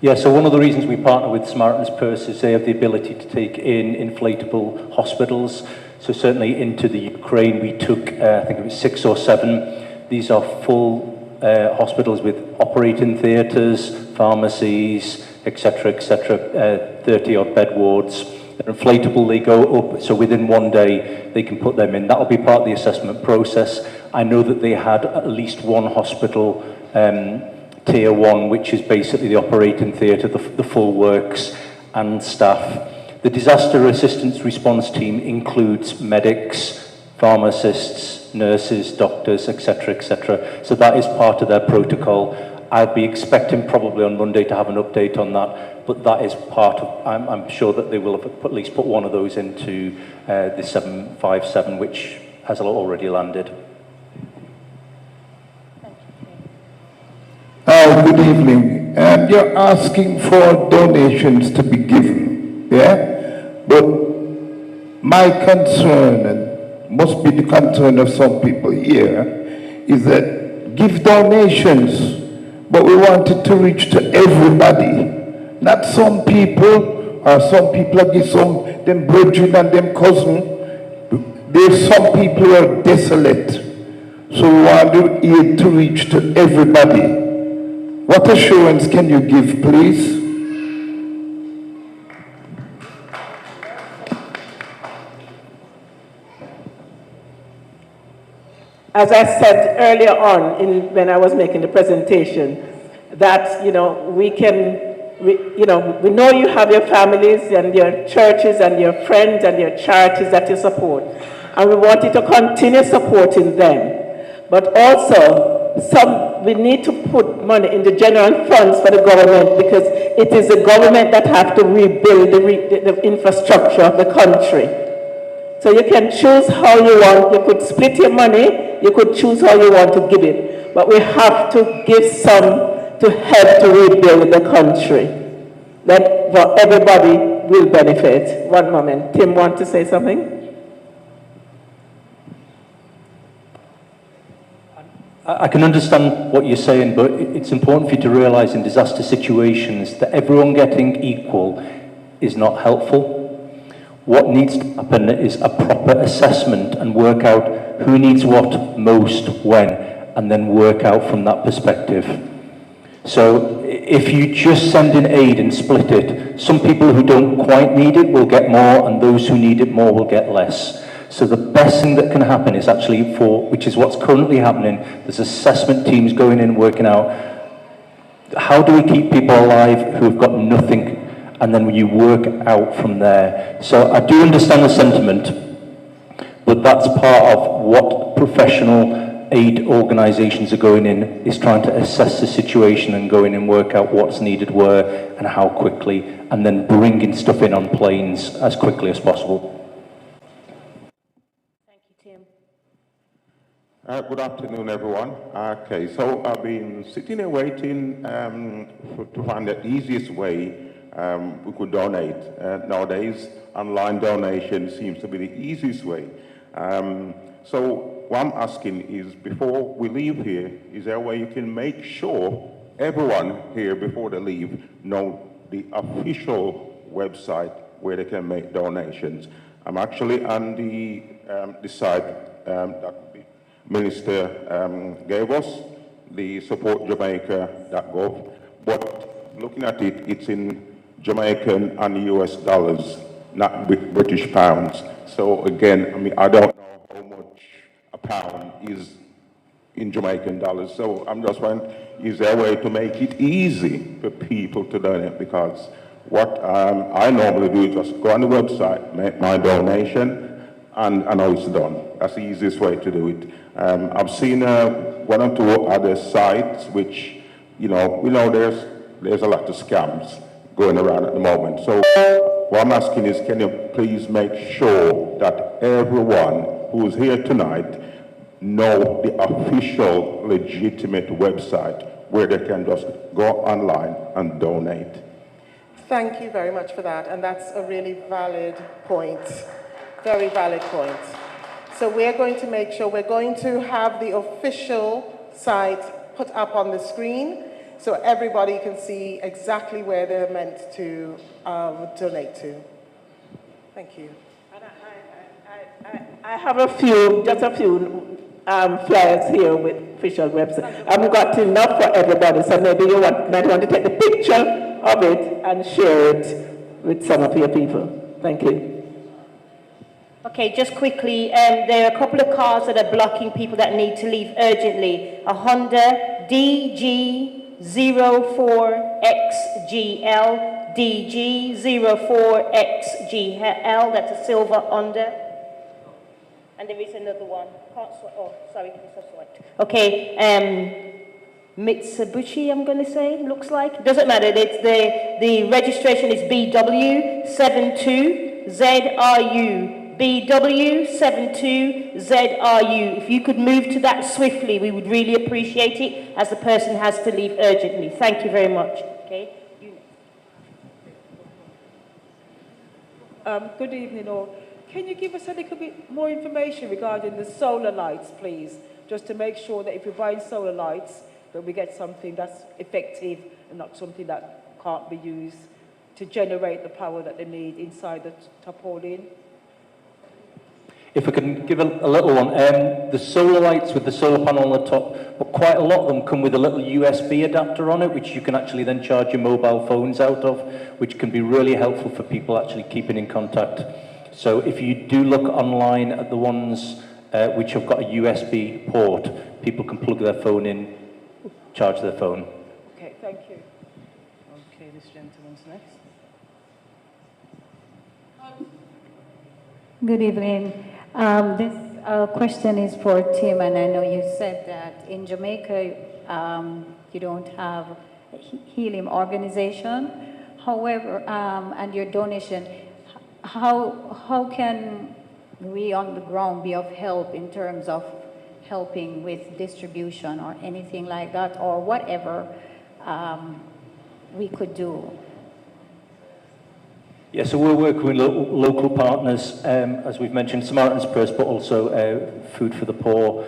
Yeah, so one of the reasons we partner with Samaritan's Purse is they have the ability to take in inflatable hospitals. So certainly into the Ukraine we took, I think it was 6 or 7. These are full hospitals with operating theatres, pharmacies, etc., 30-odd bed wards. They're inflatable, they go up, so within one day they can put them in. That'll be part of the assessment process. I know that they had at least one hospital, Tier 1, which is basically the operating theatre, the full works and staff. The disaster assistance response team includes medics, pharmacists, nurses, doctors, etc. So that is part of their protocol. I'll be expecting probably on Monday to have an update on that, but that is part of, I'm sure that they will have at least put one of those into the 757, which has already landed. Good evening. You're asking for donations to be given, yeah? But my concern, and must be the concern of some people here, is that give donations, but we want it to reach to everybody. Not some people, or some people give some, them brethren and them cousin. There's some people who are desolate. So we want the aid to reach to everybody. What assurance can you give, please? As I said earlier on when I was making the presentation, that, we know you have your families and your churches and your friends and your charities that you support. And we want you to continue supporting them. But also, we need to put money in the general funds for the government, because it is the government that have to rebuild the infrastructure of the country. So you can choose how you want. You could split your money. You could choose how you want to give it. But we have to give some to help to rebuild the country. That everybody will benefit. One moment. Tim, want to say something? I can understand what you're saying, but it's important for you to realise in disaster situations that everyone getting equal is not helpful. What needs to happen is a proper assessment and work out who needs what most when, and then work out from that perspective. So if you just send in aid and split it, some people who don't quite need it will get more, and those who need it more will get less. So the best thing that can happen is actually which is what's currently happening, there's assessment teams going in working out, how do we keep people alive who have got nothing, and then you work out from there. So I do understand the sentiment, but that's part of what professional aid organisations are going in, is trying to assess the situation and go in and work out what's needed where and how quickly, and then bringing stuff in on planes as quickly as possible. Good afternoon, everyone. Okay, so I've been sitting here waiting to find the easiest way we could donate. Nowadays, online donation seems to be the easiest way. So what I'm asking is, before we leave here, is there a way you can make sure everyone here, before they leave, know the official website where they can make donations? I'm actually on the site that the minister gave us, the supportjamaica.gov, but looking at it, it's in Jamaican and US dollars, not British pounds. So again, I mean, I don't know how much a pound is in Jamaican dollars. So I'm just wondering, is there a way to make it easy for people to donate? Because what I normally do is just go on the website, make my donation, and I know it's done. That's the easiest way to do it. I've seen one or two other sites which, we know there's a lot of scams going around at the moment. So what I'm asking is, can you please make sure that everyone who's here tonight know the official, legitimate website where they can just go online and donate? Thank you very much for that, and that's a really valid point, very valid point. So we're going to make sure we're going to have the official site put up on the screen so everybody can see exactly where they're meant to donate to. Thank you. I have just a few flyers here with official website. I haven't got enough for everybody, so maybe you might want to take the picture of it and share it with some of your people. Thank you. Okay, just quickly, there are a couple of cars that are blocking people that need to leave urgently. A Honda DG04XGL, DG04XGL, that's a silver Honda. And there is another one. Okay, Mitsubishi, I'm going to say, looks like. Doesn't matter, it's the registration is BW72ZRU. BW72ZRU. If you could move to that swiftly, we would really appreciate it, as the person has to leave urgently. Thank you very much. Okay. Good evening, all. Can you give us a little bit more information regarding the solar lights, please? Just to make sure that if you're buying solar lights, that we get something that's effective and not something that can't be used to generate the power that they need inside the tarpaulin. If I can give a little one, the solar lights with the solar panel on the top, but quite a lot of them come with a little USB adapter on it, which you can actually then charge your mobile phones out of, which can be really helpful for people actually keeping in contact. So if you do look online at the ones which have got a USB port, people can plug their phone in, charge their phone. Okay, thank you. Okay, this gentleman's next. Good evening. This question is for Tim, and I know you said that in Jamaica you don't have a helium organization. However, and your donation, how can we on the ground be of help in terms of helping with distribution or anything like that, or whatever we could do? Yeah, so we're working with local partners, as we've mentioned, Samaritan's Purse, but also Food for the Poor.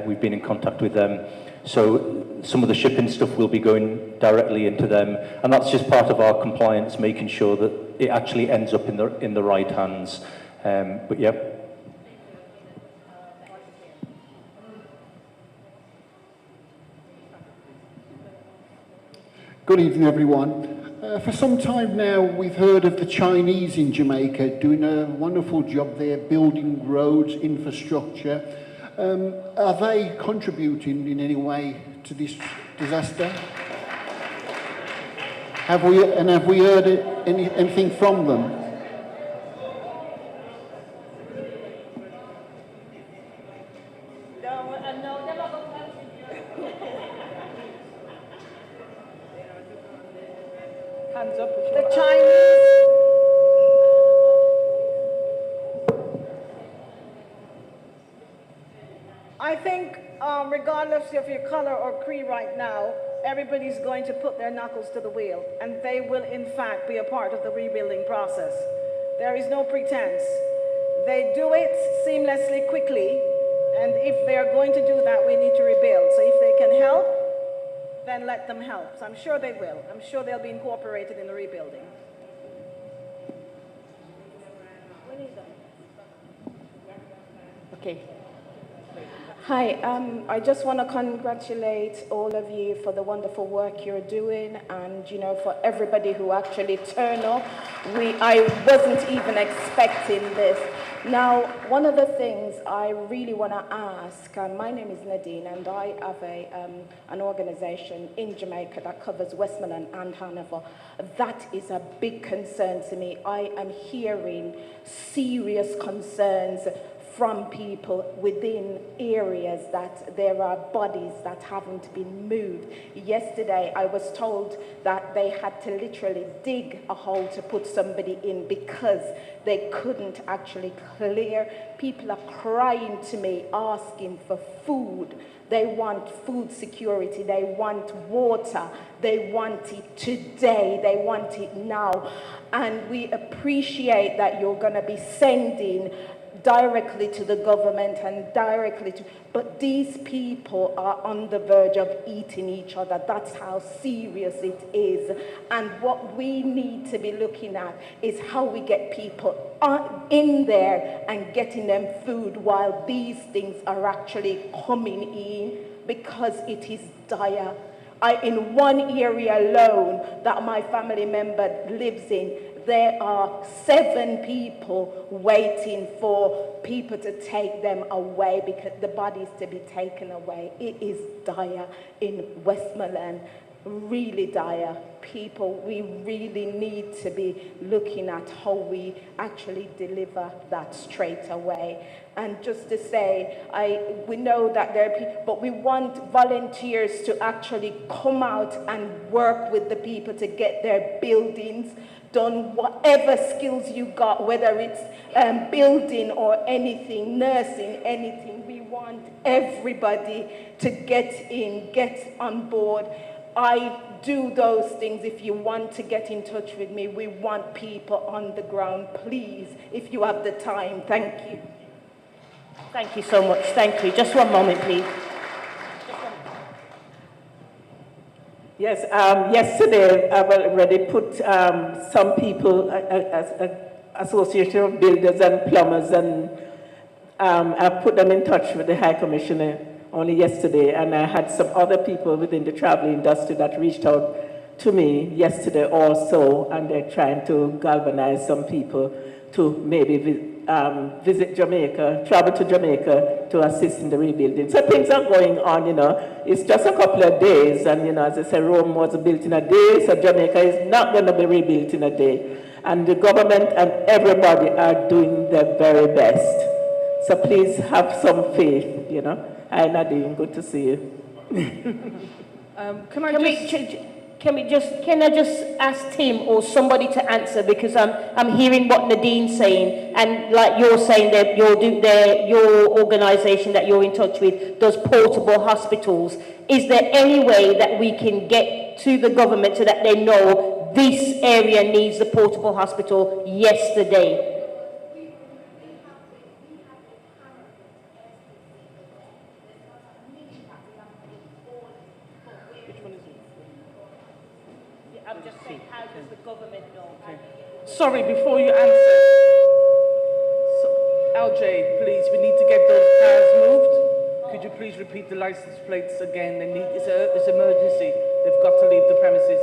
We've been in contact with them. So some of the shipping stuff will be going directly into them, and that's just part of our compliance, making sure that it actually ends up in the right hands. But yeah. Good evening, everyone. For some time now, we've heard of the Chinese in Jamaica doing a wonderful job there, building roads, infrastructure. Are they contributing in any way to this disaster? Have we heard anything from them? Hands up. The Chinese. I think, regardless of your color or creed right now, everybody's going to put their knuckles to the wheel, and they will in fact be a part of the rebuilding process. There is no pretense. They do it seamlessly, quickly, and if they are going to do that, we need to rebuild. So if they can help, then let them help. So I'm sure they will. I'm sure they'll be incorporated in the rebuilding. Okay. Hi, I just want to congratulate all of you for the wonderful work you're doing, and for everybody who actually turned up. I wasn't even expecting this. Now, one of the things I really want to ask, my name is Nadine, and I have an organization in Jamaica that covers Westmoreland and Hanover. That is a big concern to me. I am hearing serious concerns from people within areas that there are bodies that haven't been moved. Yesterday, I was told that they had to literally dig a hole to put somebody in because they couldn't actually clear. People are crying to me, asking for food. They want food security, they want water, they want it today, they want it now. And we appreciate that you're going to be sending directly to the government and directly to, but these people are on the verge of eating each other. That's how serious it is. And what we need to be looking at is how we get people in there and getting them food while these things are actually coming in, because it is dire. In one area alone that my family member lives in, there are 7 people waiting for people to take them away, because the bodies to be taken away. It is dire in Westmoreland, really dire. People, we really need to be looking at how we actually deliver that straight away. And just to say, we know that there are people, but we want volunteers to actually come out and work with the people to get their buildings done, whatever skills you got, whether it's building or anything, nursing, anything. We want everybody to get in, get on board. I do those things. If you want to get in touch with me, we want people on the ground. Please, if you have the time. Thank you. Thank you so much. Thank you. Just one moment, please. Yes, yesterday I've already put some people, Association of Builders and Plumbers, and I put them in touch with the High Commissioner only yesterday, and I had some other people within the travel industry that reached out to me yesterday also, and they're trying to galvanize some people to maybe visit Jamaica, travel to Jamaica to assist in the rebuilding. So things are going on, It's just a couple of days, and, as I said, Rome was built in a day, so Jamaica is not going to be rebuilt in a day. And the government and everybody are doing their very best. So please have some faith, Hi, Nadine, good to see you. Can I just ask Tim or somebody to answer, because I'm hearing what Nadine's saying, and like you're saying that your organisation that you're in touch with does portable hospitals. Is there any way that we can get to the government so that they know this area needs the portable hospital yesterday? I'm just saying, how does the government know? Sorry, before you answer. LJ, please, we need to get those cars moved. Could you please repeat the license plates again? It's an emergency. They've got to leave the premises.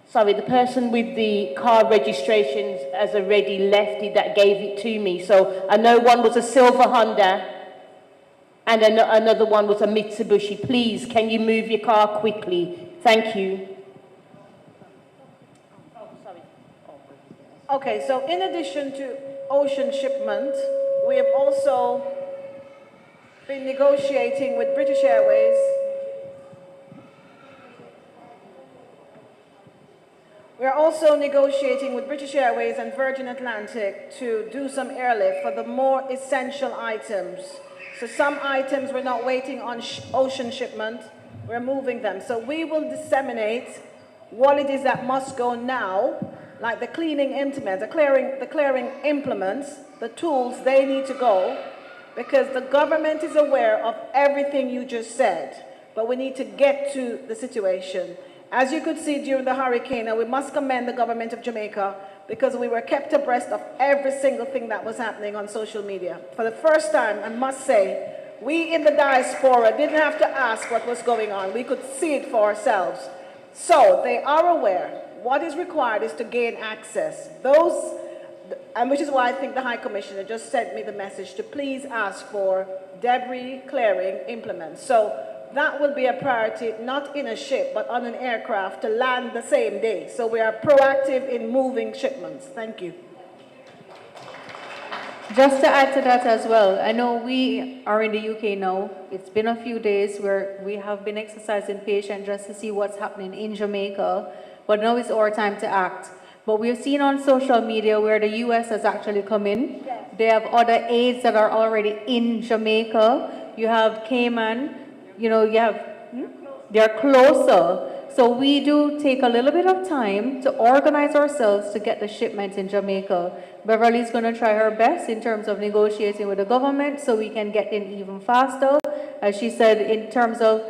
Sorry, the person with the car registrations has already left it that gave it to me. So I know one was a silver Honda and another one was a Mitsubishi. Please, can you move your car quickly? Thank you. Oh, sorry. Okay, so in addition to ocean shipment, we have also been negotiating with British Airways. We're also negotiating with British Airways and Virgin Atlantic to do some airlift for the more essential items. So some items we're not waiting on ocean shipment, we're moving them. So we will disseminate what it is that must go now, like the cleaning implements, the clearing implements, the tools, they need to go, because the government is aware of everything you just said, but we need to get to the situation. As you could see during the hurricane, and we must commend the government of Jamaica because we were kept abreast of every single thing that was happening on social media. For the first time, I must say, we in the diaspora didn't have to ask what was going on. We could see it for ourselves. So they are aware. What is required is to gain access. And which is why I think the High Commissioner just sent me the message to please ask for debris clearing implements. So that will be a priority, not in a ship, but on an aircraft to land the same day. So we are proactive in moving shipments. Thank you. Just to add to that as well, I know we are in the UK now. It's been a few days where we have been exercising patience just to see what's happening in Jamaica, but now it's our time to act. But we've seen on social media where the US has actually come in. They have other aides that are already in Jamaica. You have Cayman. They're closer. So we do take a little bit of time to organize ourselves to get the shipment in Jamaica. Beverly's going to try her best in terms of negotiating with the government so we can get in even faster. As she said, in terms of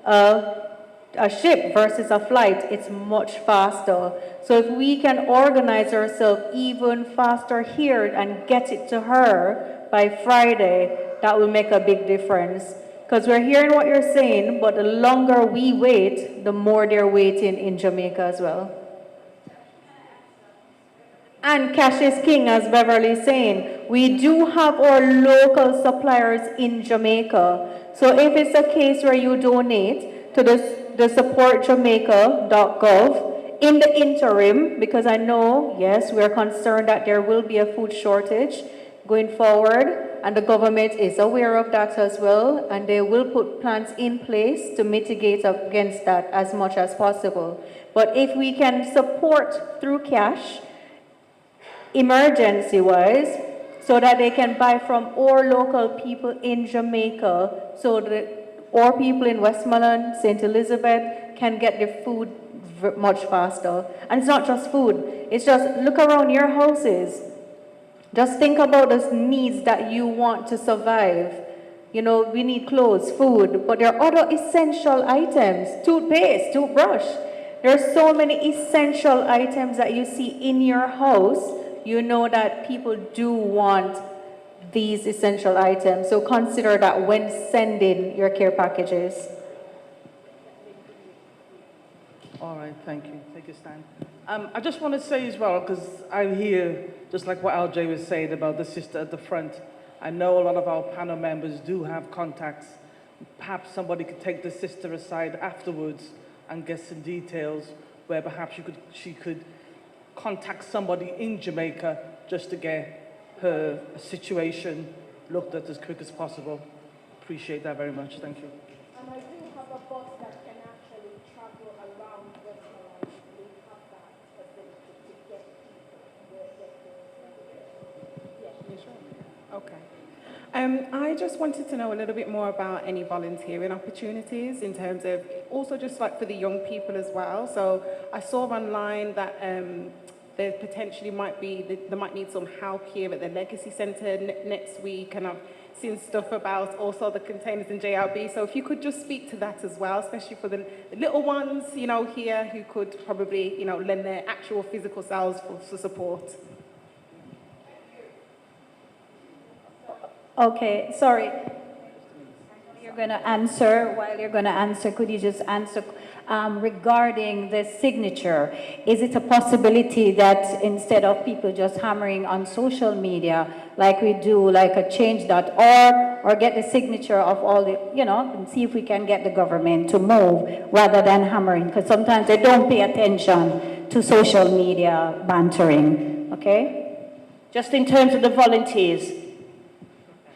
a ship versus a flight, it's much faster. So if we can organize ourselves even faster here and get it to her by Friday, that will make a big difference. Because we're hearing what you're saying, but the longer we wait, the more they're waiting in Jamaica as well. And cash is king, as Beverly is saying. We do have our local suppliers in Jamaica. So if it's a case where you donate to the supportjamaica.gov, in the interim, because I know, yes, we're concerned that there will be a food shortage going forward, and the government is aware of that as well, and they will put plans in place to mitigate against that as much as possible. But if we can support through cash, emergency-wise, so that they can buy from our local people in Jamaica, so that our people in Westmoreland, St. Elizabeth can get their food much faster. And it's not just food, it's just look around your houses. Just think about the needs that you want to survive. You know, we need clothes, food, but there are other essential items, toothpaste, toothbrush. There are so many essential items that you see in your house. You know that people do want these essential items. So consider that when sending your care packages. All right, thank you. Take a stand. I just want to say as well, because I hear, just like what LJ was saying about the sister at the front, I know a lot of our panel members do have contacts. Perhaps somebody could take the sister aside afterwards and get some details where perhaps she could contact somebody in Jamaica just to get her situation looked at as quick as possible. Appreciate that very much. Thank you. And I do have a bus that can actually travel around Westmoreland. We have that facility to get people Okay. I just wanted to know a little bit more about any volunteering opportunities in terms of also just like for the young people as well. So I saw online that there potentially might be, they might need some help here at the Legacy Centre next week, and I've seen stuff about also the containers in JRB. So if you could just speak to that as well, especially for the little ones, you know, here who could probably, you know, lend their actual physical selves for support. Okay, sorry. You're going to answer. While you're going to answer, could you just answer regarding the signature? Is it a possibility that instead of people just hammering on social media, like we do, like a change.org, or get the signature of all the, you know, and see if we can get the government to move rather than hammering? Because sometimes they don't pay attention to social media bantering, okay? Just in terms of the volunteers.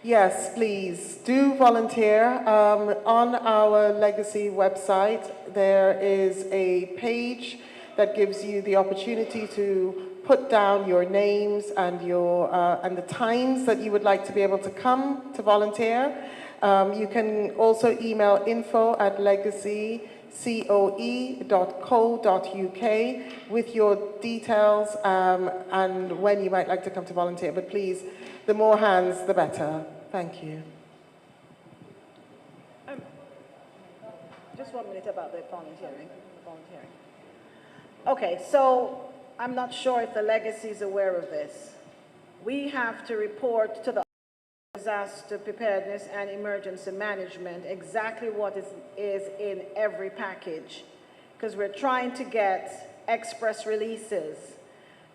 Yes, please do volunteer. On our Legacy website, there is a page that gives you the opportunity to put down your names and and the times that you would like to be able to come to volunteer. You can also email info@legacycoe.co.uk with your details and when you might like to come to volunteer. But please, the more hands, the better. Thank you. Just 1 minute about the volunteering. Okay, so I'm not sure if the legacy is aware of this. We have to report to the Disaster Preparedness and Emergency Management exactly what is in every package, because we're trying to get express releases.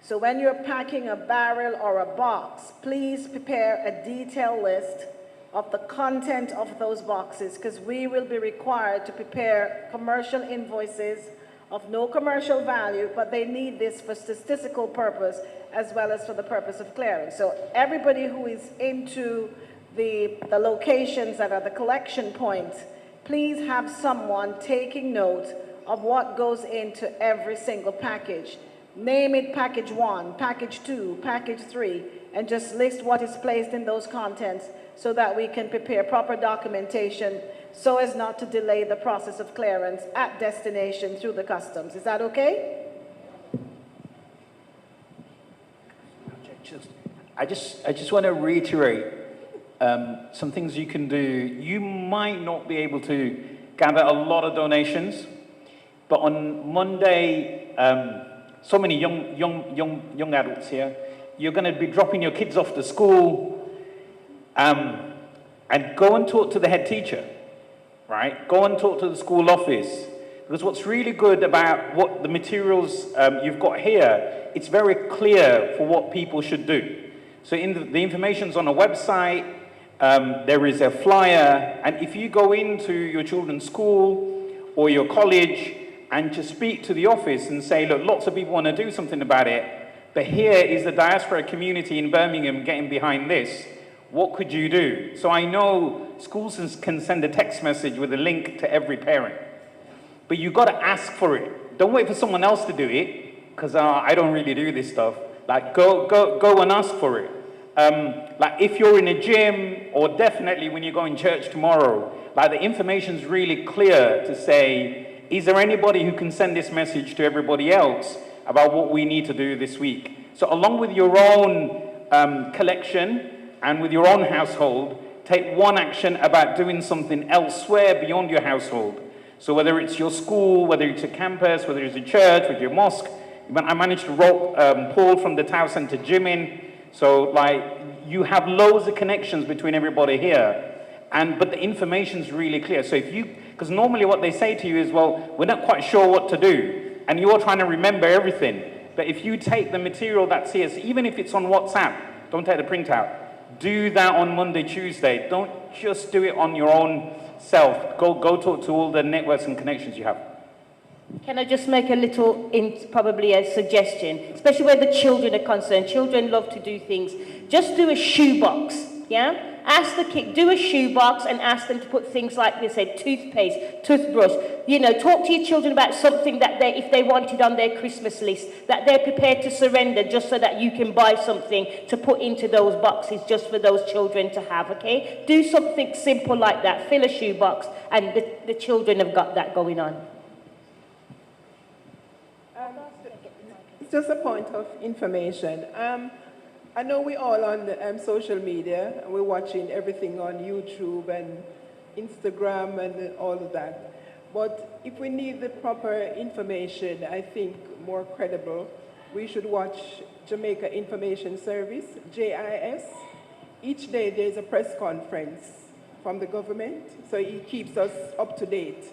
So when you're packing a barrel or a box, please prepare a detailed list of the content of those boxes, because we will be required to prepare commercial invoices of no commercial value, but they need this for statistical purpose as well as for the purpose of clearance. So everybody who is into the locations that are the collection points, please have someone taking note of what goes into every single package. Name it package 1, package 2, package 3, and just list what is placed in those contents so that we can prepare proper documentation so as not to delay the process of clearance at destination through the customs. Is that okay? I just want to reiterate some things you can do. You might not be able to gather a lot of donations, but on Monday, so many young adults here, you're going to be dropping your kids off to school, and go and talk to the head teacher, right? Go and talk to the school office, because what's really good about what the materials you've got here, it's very clear for what people should do. So the information's on a website, there is a flyer, and if you go into your children's school or your college and to speak to the office and say, look, lots of people want to do something about it, but here is the diaspora community in Birmingham getting behind this. What could you do? So I know schools can send a text message with a link to every parent, but you've got to ask for it. Don't wait for someone else to do it, because I don't really do this stuff. Like, go and ask for it. Like, if you're in a gym, or definitely when you go in church tomorrow, like, the information's really clear to say, is there anybody who can send this message to everybody else about what we need to do this week? So along with your own collection and with your own household, take one action about doing something elsewhere beyond your household. So whether it's your school, whether it's a campus, whether it's a church, with your mosque. I managed to rope Paul from the Tower Centre gym in. So, like, you have loads of connections between everybody here. But the information's really clear. So because normally what they say to you is, well, we're not quite sure what to do. And you're trying to remember everything. But if you take the material that's here, so even if it's on WhatsApp, don't take the printout. Do that on Monday, Tuesday. Don't just do it on your own self. Go talk to all the networks and connections you have. Can I just make a little, probably a suggestion, especially where the children are concerned. Children love to do things. Just do a shoebox, yeah? Ask the kid, do a shoebox and ask them to put things like this, say toothpaste, toothbrush. Talk to your children about something that if they wanted on their Christmas list, that they're prepared to surrender just so that you can buy something to put into those boxes just for those children to have, okay? Do something simple like that. Fill a shoebox, and the children have got that going on. It's just a point of information. I know we're all on social media, and we're watching everything on YouTube and Instagram and all of that. But if we need the proper information, I think more credible, we should watch Jamaica Information Service, JIS. Each day there's a press conference from the government, so it keeps us up to date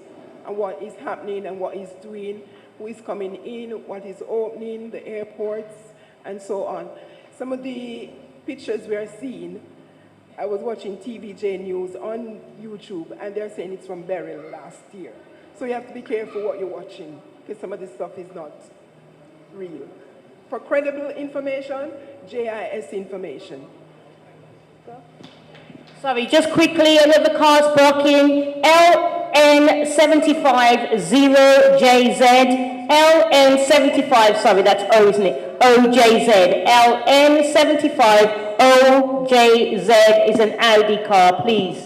on what is happening and what is doing, who is coming in, what is opening, the airports, and so on. Some of the pictures we are seeing, I was watching TVJ News on YouTube, and they're saying it's from Beryl last year. So you have to be careful what you're watching, because some of this stuff is not real. For credible information, JIS information. Sorry, just quickly, another car's blocking. LN750JZ. LN75, sorry, that's O, isn't it? OJZ. LN75 OJZ is an Audi car, please.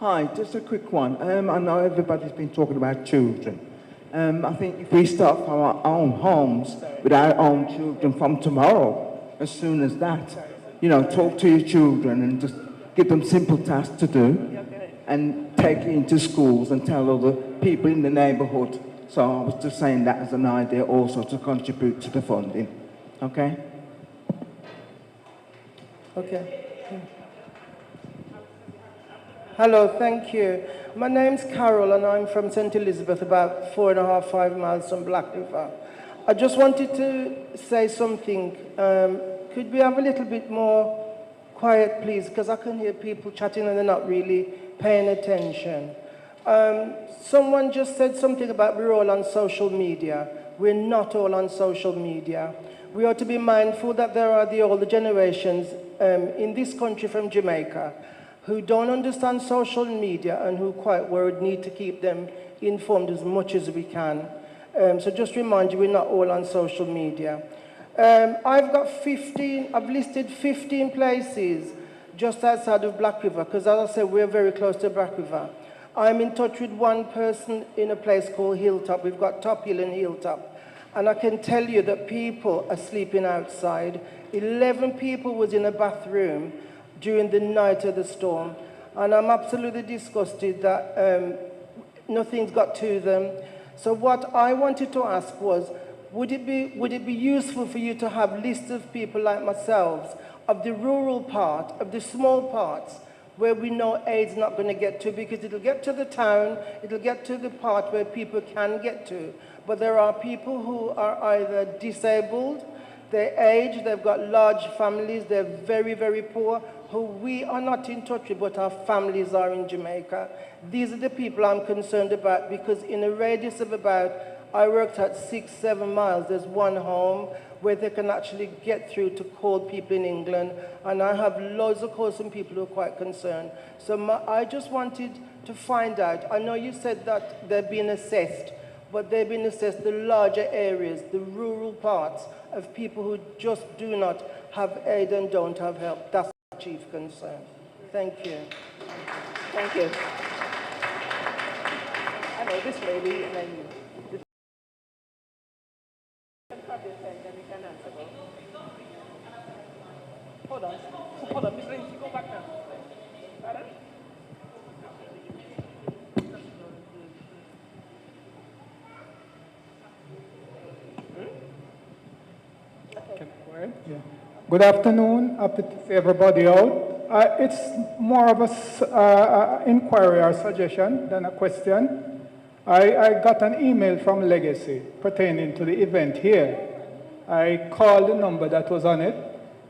Hi, just a quick one. I know everybody's been talking about children. I think if we start from our own homes with our own children from tomorrow, as soon as that, you know, talk to your children and just give them simple tasks to do and take it into schools and tell other people in the neighborhood. So I was just saying that as an idea also to contribute to the funding. Okay? Okay. Hello, thank you. My name's Carol and I'm from St. Elizabeth, about 4.5, 5 miles from Black River. I just wanted to say something. Could we have a little bit more quiet, please? Because I can hear people chatting and they're not really paying attention. Someone just said something about we're all on social media. We're not all on social media. We ought to be mindful that there are the older generations in this country from Jamaica who don't understand social media and who quite worried need to keep them informed as much as we can. So just remind you, we're not all on social media. I've listed 15 places just outside of Black River, because as I said, we're very close to Black River. I'm in touch with one person in a place called Hilltop. We've got Top Hill and Hilltop. And I can tell you that people are sleeping outside. 11 people was in a bathroom during the night of the storm. And I'm absolutely disgusted that nothing's got to them. So what I wanted to ask was, would it be useful for you to have lists of people like myself, of the rural part, of the small parts, where we know aid's not going to get to, because it'll get to the town, it'll get to the part where people can get to. But there are people who are either disabled, they're aged, they've got large families, they're very, very poor, who we are not in touch with, but our families are in Jamaica. These are the people I'm concerned about, because in a radius of about, I worked at 6-7 miles, there's one home where they can actually get through to call people in England, and I have loads of calls from people who are quite concerned. So I just wanted to find out, I know you said that they're being assessed, but they've been assessed the larger areas, the rural parts of people who just do not have aid and don't have help. That's the chief concern. Thank you. Thank you. I know this lady, and then you. Hold on, Miss Lindsay, go back now. Pardon? Yeah. Good afternoon. Happy to see everybody out. It's more of an inquiry or suggestion than a question. I got an email from Legacy pertaining to the event here. I called the number that was on it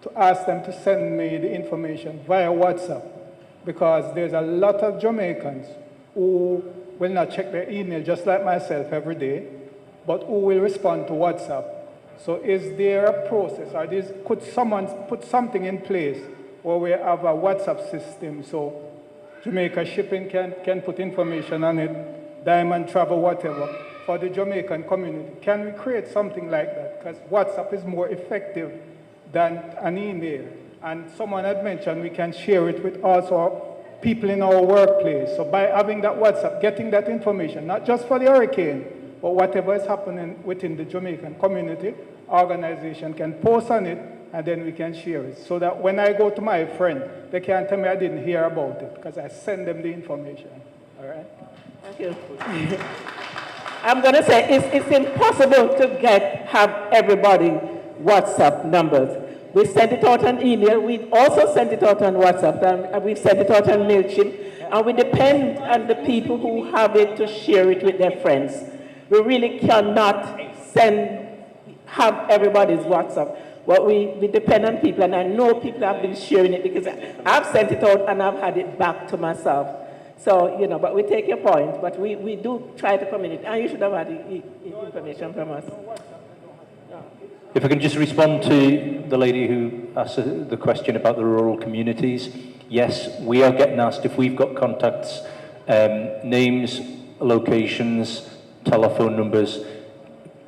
to ask them to send me the information via WhatsApp, because there's a lot of Jamaicans who will not check their email just like myself every day, but who will respond to WhatsApp. So is there a process, or could someone put something in place where we have a WhatsApp system so Jamaica Shipping can put information on it, Diamond Travel, whatever, for the Jamaican community? Can we create something like that? Because WhatsApp is more effective than an email. And someone had mentioned we can share it with also people in our workplace. So by having that WhatsApp, getting that information, not just for the hurricane, but whatever is happening within the Jamaican community, organization can post on it, and then we can share it. So that when I go to my friend, they can't tell me I didn't hear about it, because I send them the information. All right? Thank you. I'm going to say it's impossible to have everybody WhatsApp numbers. We sent it out on email. We also sent it out on WhatsApp, and we sent it out on MailChimp. And we depend on the people who have it to share it with their friends. We really cannot have everybody's WhatsApp. But we depend on people, and I know people have been sharing it because I've sent it out and I've had it back to myself. So, you know, but we take your point, but we do try to communicate. And you should have had the information from us. If I can just respond to the lady who asked the question about the rural communities. Yes, we are getting asked if we've got contacts, names, locations, telephone numbers.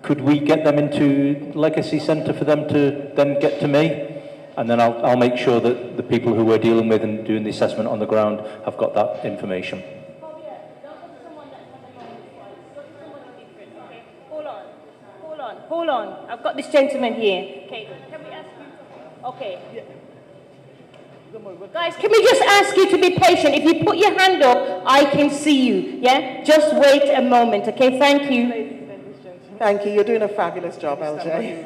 Could we get them into Legacy Centre for them to then get to me? And then I'll make sure that the people who we're dealing with and doing the assessment on the ground have got that information. Hold on. I've got this gentleman here. Okay, can we ask you? Okay. Guys, can we just ask you to be patient? If you put your hand up, I can see you. Yeah? Just wait a moment, okay? Thank you. Thank you. You're doing a fabulous job, LJ.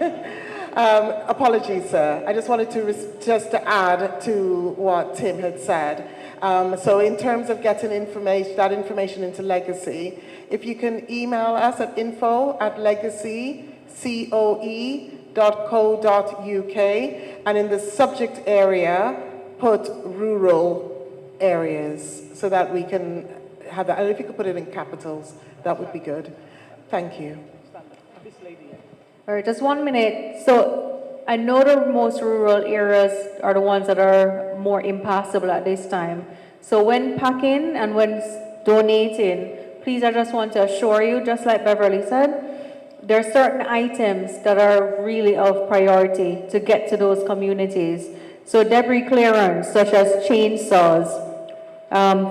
Apologies, sir. I just wanted to just to add to what Tim had said. So in terms of getting that information into Legacy, if you can email us at info@legacycoe.co.uk, and in the subject area, put rural areas so that we can have that. And if you could put it in capitals, that would be good. Thank you. All right, just 1 minute. So I know the most rural areas are the ones that are more impassable at this time. So when packing and when donating, please, I just want to assure you, just like Beverly said, there are certain items that are really of priority to get to those communities. So debris clearance, such as chainsaws,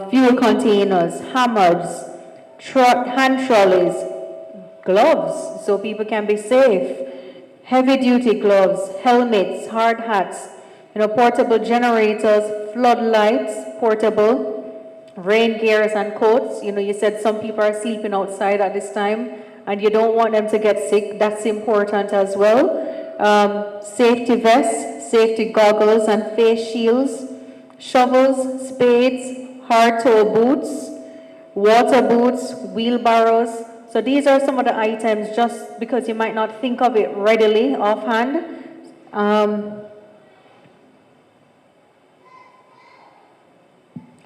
fuel containers, hammers, hand trolleys, gloves, so people can be safe, heavy-duty gloves, helmets, hard hats, portable generators, floodlights, portable, rain gears and coats. You said some people are sleeping outside at this time, and you don't want them to get sick. That's important as well. Safety vests, safety goggles and face shields, shovels, spades, hard-toe boots, water boots, wheelbarrows. So these are some of the items, just because you might not think of it readily offhand.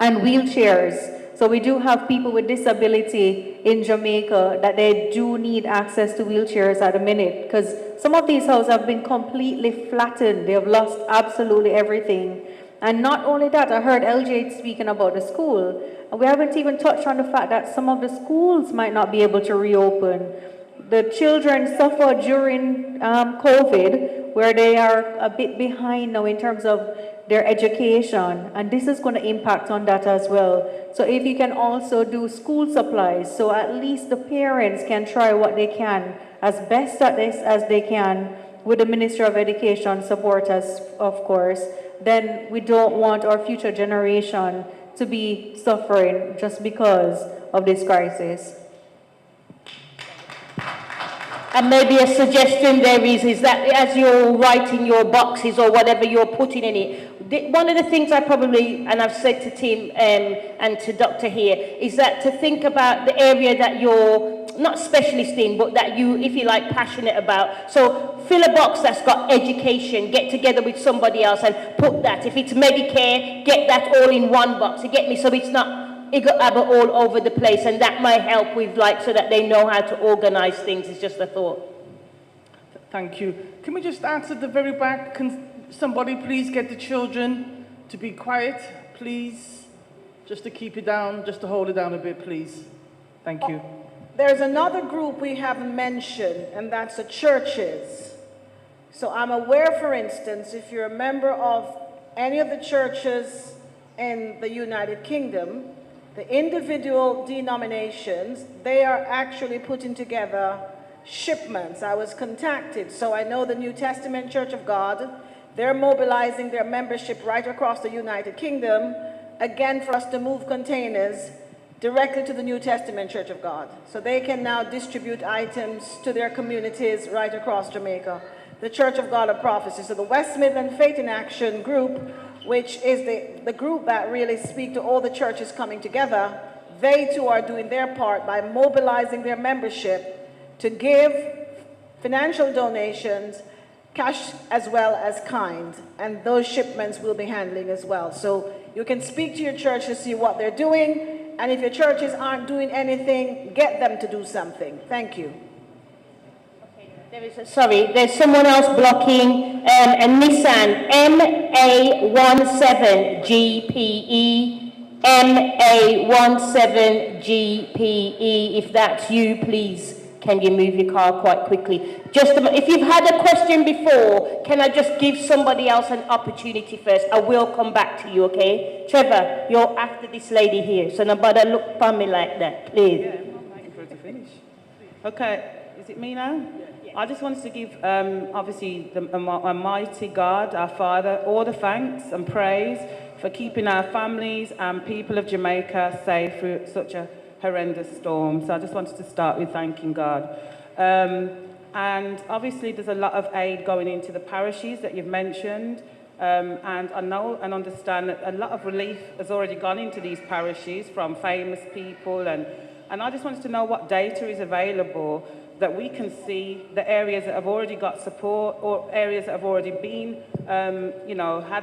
And wheelchairs. So we do have people with disability in Jamaica that they do need access to wheelchairs at the minute, because some of these houses have been completely flattened. They have lost absolutely everything. And not only that, I heard LJ speaking about the school. And we haven't even touched on the fact that some of the schools might not be able to reopen. The children suffered during COVID, where they are a bit behind now in terms of their education, and this is going to impact on that as well. So if you can also do school supplies, so at least the parents can try what they can as best at this as they can, with the Ministry of Education support us, of course, then we don't want our future generation to be suffering just because of this crisis. And maybe a suggestion there is that as you're writing your boxes or whatever you're putting in it, one of the things I probably, and I've said to Tim and to Dr. here, is that to think about the area that you're not specialist in, but that you, if you like, passionate about. So fill a box that's got education, get together with somebody else and put that. If it's Medicare, get that all in one box. You get me? So it's not all over the place, and that might help with, so that they know how to organize things. It's just a thought. Thank you. Can we just ask at the very back, can somebody please get the children to be quiet, please? Just to keep it down, just to hold it down a bit, please. Thank you. There's another group we haven't mentioned, and that's the churches. So I'm aware, for instance, if you're a member of any of the churches in the United Kingdom, the individual denominations, they are actually putting together shipments. I was contacted, so I know the New Testament Church of God, they're mobilizing their membership right across the United Kingdom, again for us to move containers directly to the New Testament Church of God. So they can now distribute items to their communities right across Jamaica. The Church of God of Prophecy. So the West Midland Faith in Action group, which is the group that really speak to all the churches coming together, they too are doing their part by mobilizing their membership to give financial donations, cash as well as kind, and those shipments will be handling as well. So you can speak to your church to see what they're doing, and if your churches aren't doing anything, get them to do something. Thank you. There's someone else blocking a Nissan MA17GPE. MA17GPE. If that's you, please, can you move your car quite quickly? Just if you've had a question before, can I just give somebody else an opportunity first? I will come back to you, okay? Trevor, you're after this lady here, so nobody look for me like that, please. Yeah, I'm waiting for it to finish. Okay, is it me now? I just wanted to give, obviously, the Almighty God, our Father, all the thanks and praise for keeping our families and people of Jamaica safe through such a horrendous storm. So I just wanted to start with thanking God. And obviously, there's a lot of aid going into the parishes that you've mentioned. And I know and understand that a lot of relief has already gone into these parishes from famous people. And I just wanted to know what data is available that we can see the areas that have already got support or areas that have already been,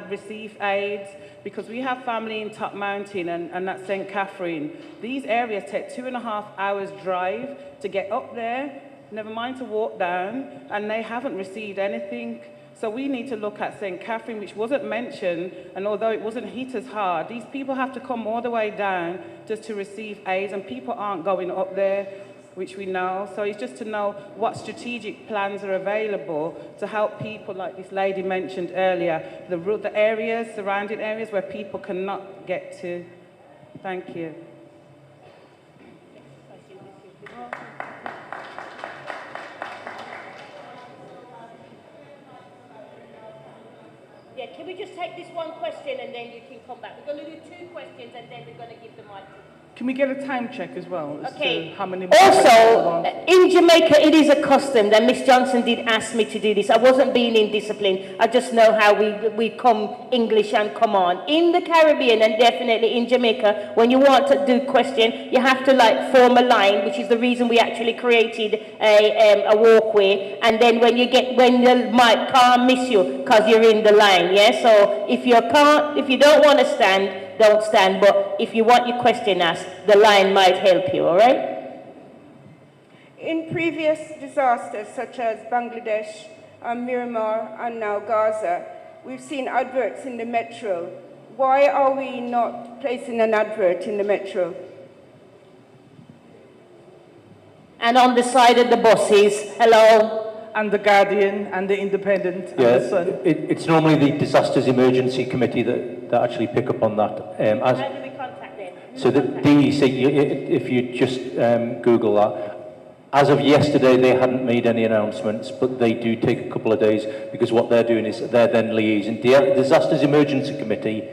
received aids, because we have family in Top Mountain and that's St. Catherine. These areas take 2.5 hours drive to get up there, never mind to walk down, and they haven't received anything. So we need to look at St. Catherine, which wasn't mentioned, and although it wasn't hit as hard, these people have to come all the way down just to receive aids, and people aren't going up there, which we know. So it's just to know what strategic plans are available to help people, like this lady mentioned earlier, the areas, surrounding areas where people cannot get to. Thank you. Yeah, can we just take this one question and then you can come back? We're going to do 2 questions and then we're going to give the mic. Can we get a time check as well? As Okay. to how many Also, in Jamaica, it is a custom that Miss Johnson did ask me to do this. I wasn't being indisciplined. I just know how we come English and come on. In the Caribbean and definitely in Jamaica, when you want to do question, you have to form a line, which is the reason we actually created a walkway. And then when the mic can't miss you because you're in the line, yeah? So if you don't want to stand, don't stand, but if you want your question asked, the line might help you, all right? In previous disasters such as Bangladesh, Myanmar, and now Gaza, we've seen adverts in the metro. Why are we not placing an advert in the metro? And on the side of the buses, hello? And the Guardian and the Independent and the Sun. It's normally the Disasters Emergency Committee that actually pick up on that. How do we contact them? So the DEC, if you just Google that, as of yesterday they hadn't made any announcements, but they do take a couple of days because what they're doing is they're then liaising. The Disasters Emergency Committee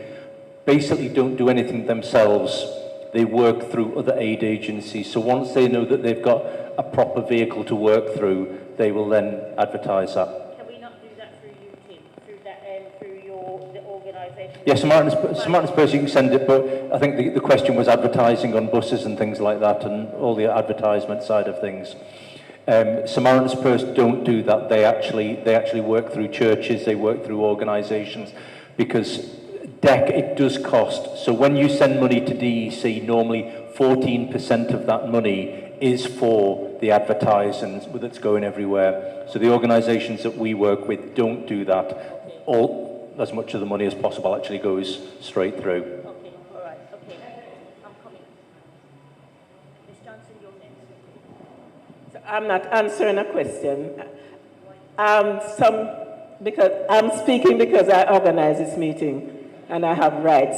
basically don't do anything themselves. They work through other aid agencies. So once they know that they've got a proper vehicle to work through, they will then advertise that. Can we not do that through you, Tim? Through the organisation? Yes, Samaritan's Purse, you can send it, but I think the question was advertising on buses and things like that and all the advertisement side of things. Samaritan's Purse don't do that. They actually work through churches, they work through organisations, because it does cost. So when you send money to DEC, normally 14% of that money is for the advertising that's going everywhere. So the organisations that we work with don't do that. As much of the money as possible actually goes straight through. Okay, all right, okay. I'm coming. Ms. Johnson, you're next. So I'm not answering a question. Because I'm speaking because I organize this meeting and I have rights.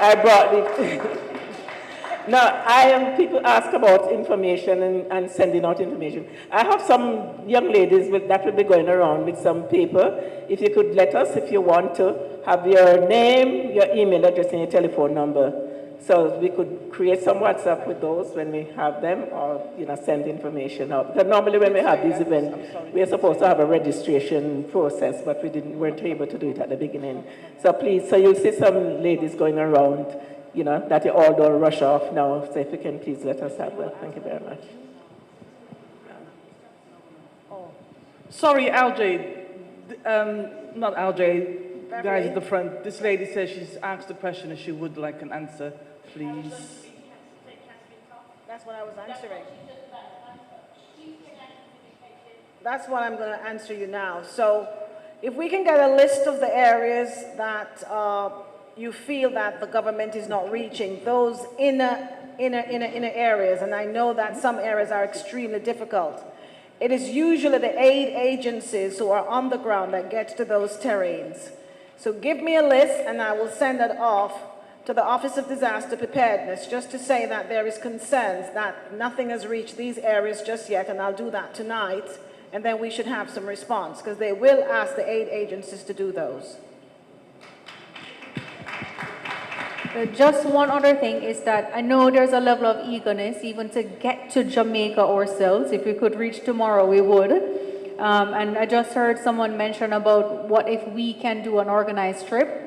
I brought it. No, people ask about information and sending out information. I have some young ladies that will be going around with some paper. If you could let us, if you want to, have your name, your email address, and your telephone number. So we could create some WhatsApp with those when we have them, or send information out. Because normally when we have these events, we are supposed to have a registration process, but weren't able to do it at the beginning. So please, so you'll see some ladies going around, that you all don't rush off now. So if you can please let us have that. Thank you very much. Sorry, LJ. Not LJ. Guys at the front. This lady says she's asked a question and she would like an answer, please. That's what I was answering. That's what I'm going to answer you now. So If we can get a list of the areas that you feel that the government is not reaching, those inner areas, and I know that some areas are extremely difficult. It is usually the aid agencies who are on the ground that get to those terrains. So give me a list and I will send it off to the Office of Disaster Preparedness just to say that there is concerns that nothing has reached these areas just yet, and I'll do that tonight, and then we should have some response because they will ask the aid agencies to do those. Just one other thing is that I know there's a level of eagerness even to get to Jamaica ourselves. If we could reach tomorrow, we would. And I just heard someone mention about what if we can do an organized trip.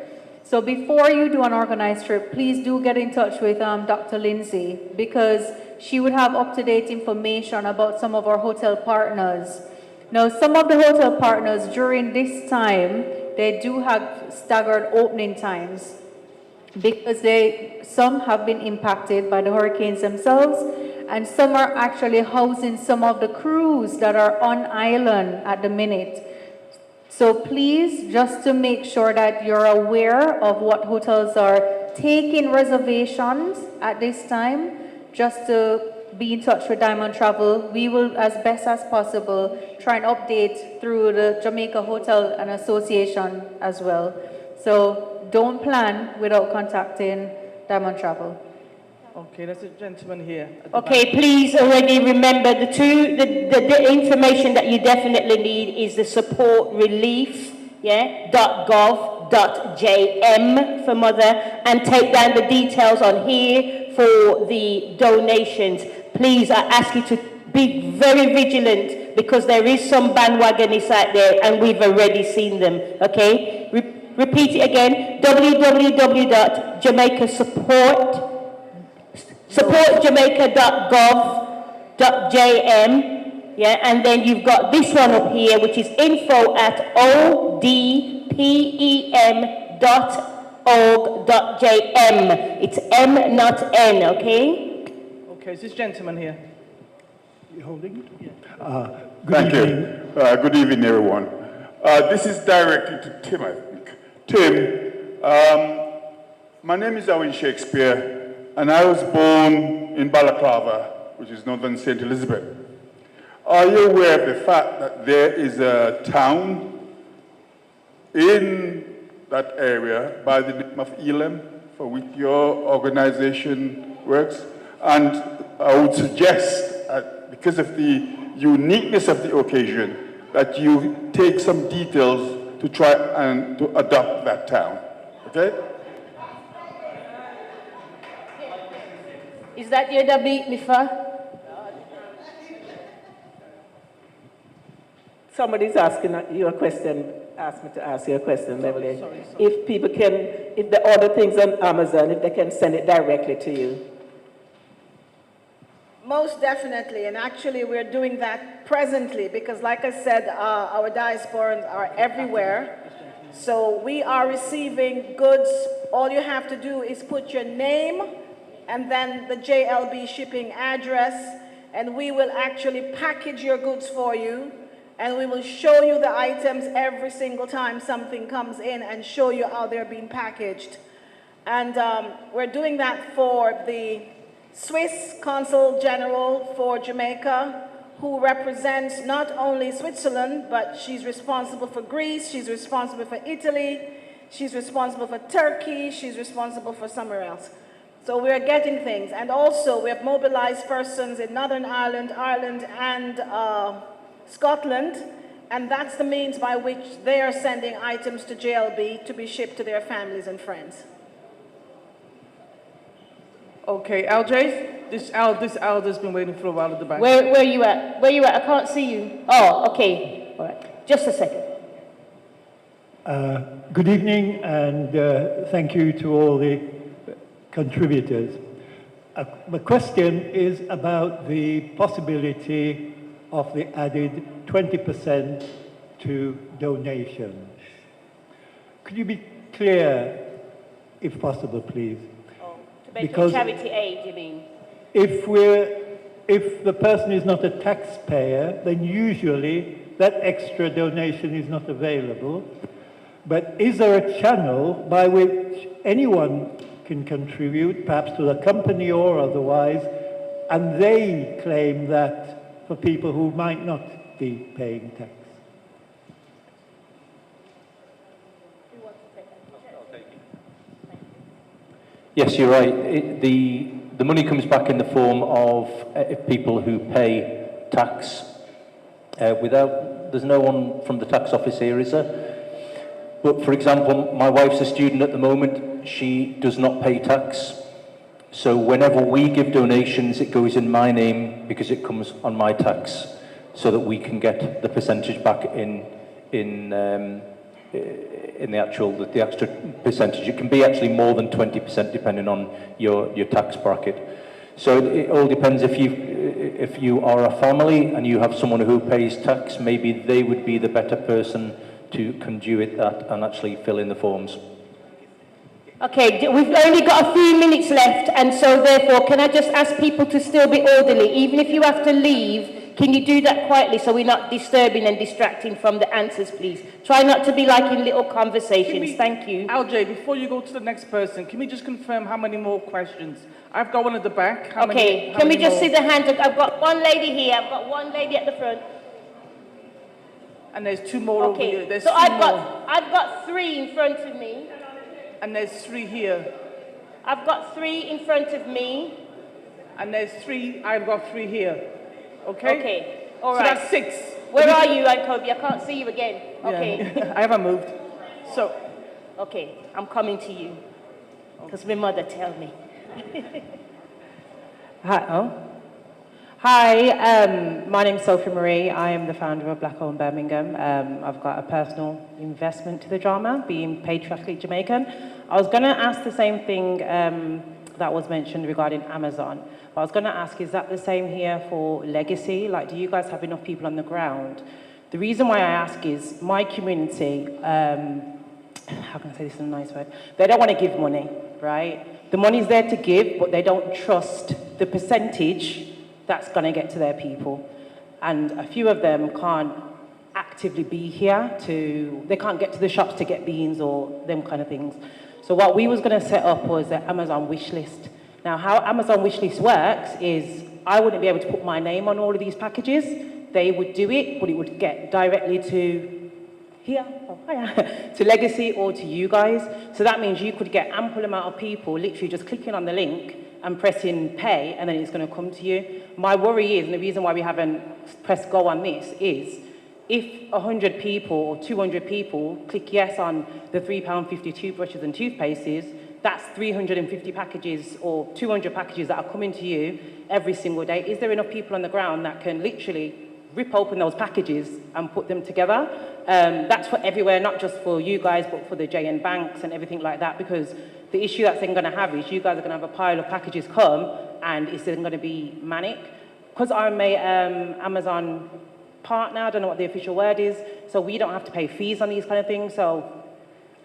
So before you do an organized trip, please do get in touch with Dr. Lindsay, because she would have up-to-date information about some of our hotel partners. Now, some of the hotel partners during this time, they do have staggered opening times, because some have been impacted by the hurricanes themselves, and some are actually housing some of the crews that are on island at the minute. So please, just to make sure that you're aware of what hotels are taking reservations at this time, just to be in touch with Diamond Travel. We will, as best as possible, try and update through the Jamaica Hotel and Association as well. So don't plan without contacting Diamond Travel. Okay, there's a gentleman here. Okay, please already remember the information that you definitely need is the support relief, .gov.jm for mother, and take down the details on here for the donations. Please, I ask you to be very vigilant because there is some bandwagonists out there and we've already seen them, okay? Repeat it again, supportjamaica.gov.jm, and then you've got this one up here, which is info@odpem.org.jm. It's M, not N, okay? Okay, is this gentleman here? You holding it? Yeah. Thank you. Good evening, everyone. This is directed to Tim, I think. Tim, my name is Owen Shakespeare, and I was born in Balaclava, which is northern St. Elizabeth. Are you aware of the fact that there is a town in that area by the name of Elam, for which your organization works? And I would suggest, because of the uniqueness of the occasion, that you take some details to try and to adopt that town, okay? Is that your Dabi, Mifa? Somebody's asking you a question, asked me to ask you a question, Beverly. Sorry. If people can, if they order things on Amazon, if they can send it directly to you. Most definitely, and actually we're doing that presently because like I said, our diasporans are everywhere. So we are receiving goods. All you have to do is put your name and then the JLB shipping address, and we will actually package your goods for you, and we will show you the items every single time something comes in and show you how they're being packaged. And we're doing that for the Swiss Consul General for Jamaica, who represents not only Switzerland, but she's responsible for Greece, she's responsible for Italy, she's responsible for Turkey, she's responsible for somewhere else. So we're getting things. And also we have mobilized persons in Northern Ireland, and Scotland, and that's the means by which they are sending items to JLB to be shipped to their families and friends. Okay, LJ, this Alda's been waiting for a while at the back. Where are you at? Where are you at? I can't see you. Oh, okay. All right. Just a second. Good evening, and thank you to all the contributors. My question is about the possibility of the added 20% to donations. Could you be clear, if possible, please? Because charity aid, you mean? If we're if the person is not a taxpayer, then usually that extra donation is not available. But is there a channel by which anyone can contribute, perhaps to the company or otherwise, and they claim that for people who might not be paying tax? Yes, you're right. The money comes back in the form of people who pay tax. There's no one from the tax office here, is there? But for example, my wife's a student at the moment. She does not pay tax. So whenever we give donations, it goes in my name because it comes on my tax, so that we can get the percentage back in the extra percentage. It can be actually more than 20% depending on your tax bracket. So it all depends. If you are a family and you have someone who pays tax, maybe they would be the better person to conduit that and actually fill in the forms. Okay, we've only got a few minutes left, and so therefore, can I just ask people to still be orderly? Even if you have to leave, can you do that quietly so we're not disturbing and distracting from the answers, please? Try not to be like in little conversations. Thank you. LJ, before you go to the next person, can we just confirm how many more questions? I've got one at the back. Okay, can we just see the hand? I've got one lady here. I've got one lady at the front. And there's two more over here. There's so two I've more. got three in front of me. And there's three here. I've got three in front of me. And there's three, I've got three here. Okay? Okay, all so right. that's six. Where are you, Kobe? I can't see you again. Okay. Yeah. I haven't moved. So. Okay, I'm coming to you. Because my mother tell me. Hi, my name's Sophie Marie. I am the founder of Black Owned Birmingham. I've got a personal investment to the drama, being patriotically Jamaican. I was going to ask the same thing that was mentioned regarding Amazon. But I was going to ask, is that the same here for legacy? Like, do you guys have enough people on the ground? The reason why I ask is my community, how can I say this in a nice word? They don't want to give money, right? The money's there to give, but they don't trust the percentage that's going to get to their people. And a few of them can't actively be here they can't get to the shops to get beans or them kind of things. So what we was going to set up was an Amazon wish list. Now, how Amazon wish list works is I wouldn't be able to put my name on all of these packages. They would do it, but it would get directly to to Legacy or to you guys. So that means you could get ample amount of people literally just clicking on the link and pressing pay, and then it's going to come to you. My worry is, and the reason why we haven't pressed go on this is, if 100 people or 200 people click yes on the £3.50 toothbrushes and toothpastes, that's 350 packages or 200 packages that are coming to you every single day. Is there enough people on the ground that can literally rip open those packages and put them together? That's for everywhere, not just for you guys, but for the JN banks and everything like that, because the issue that's then going to have is you guys are going to have a pile of packages come, and it's then going to be manic. Because I'm a Amazon partner, I don't know what the official word is, so we don't have to pay fees on these kind of things, so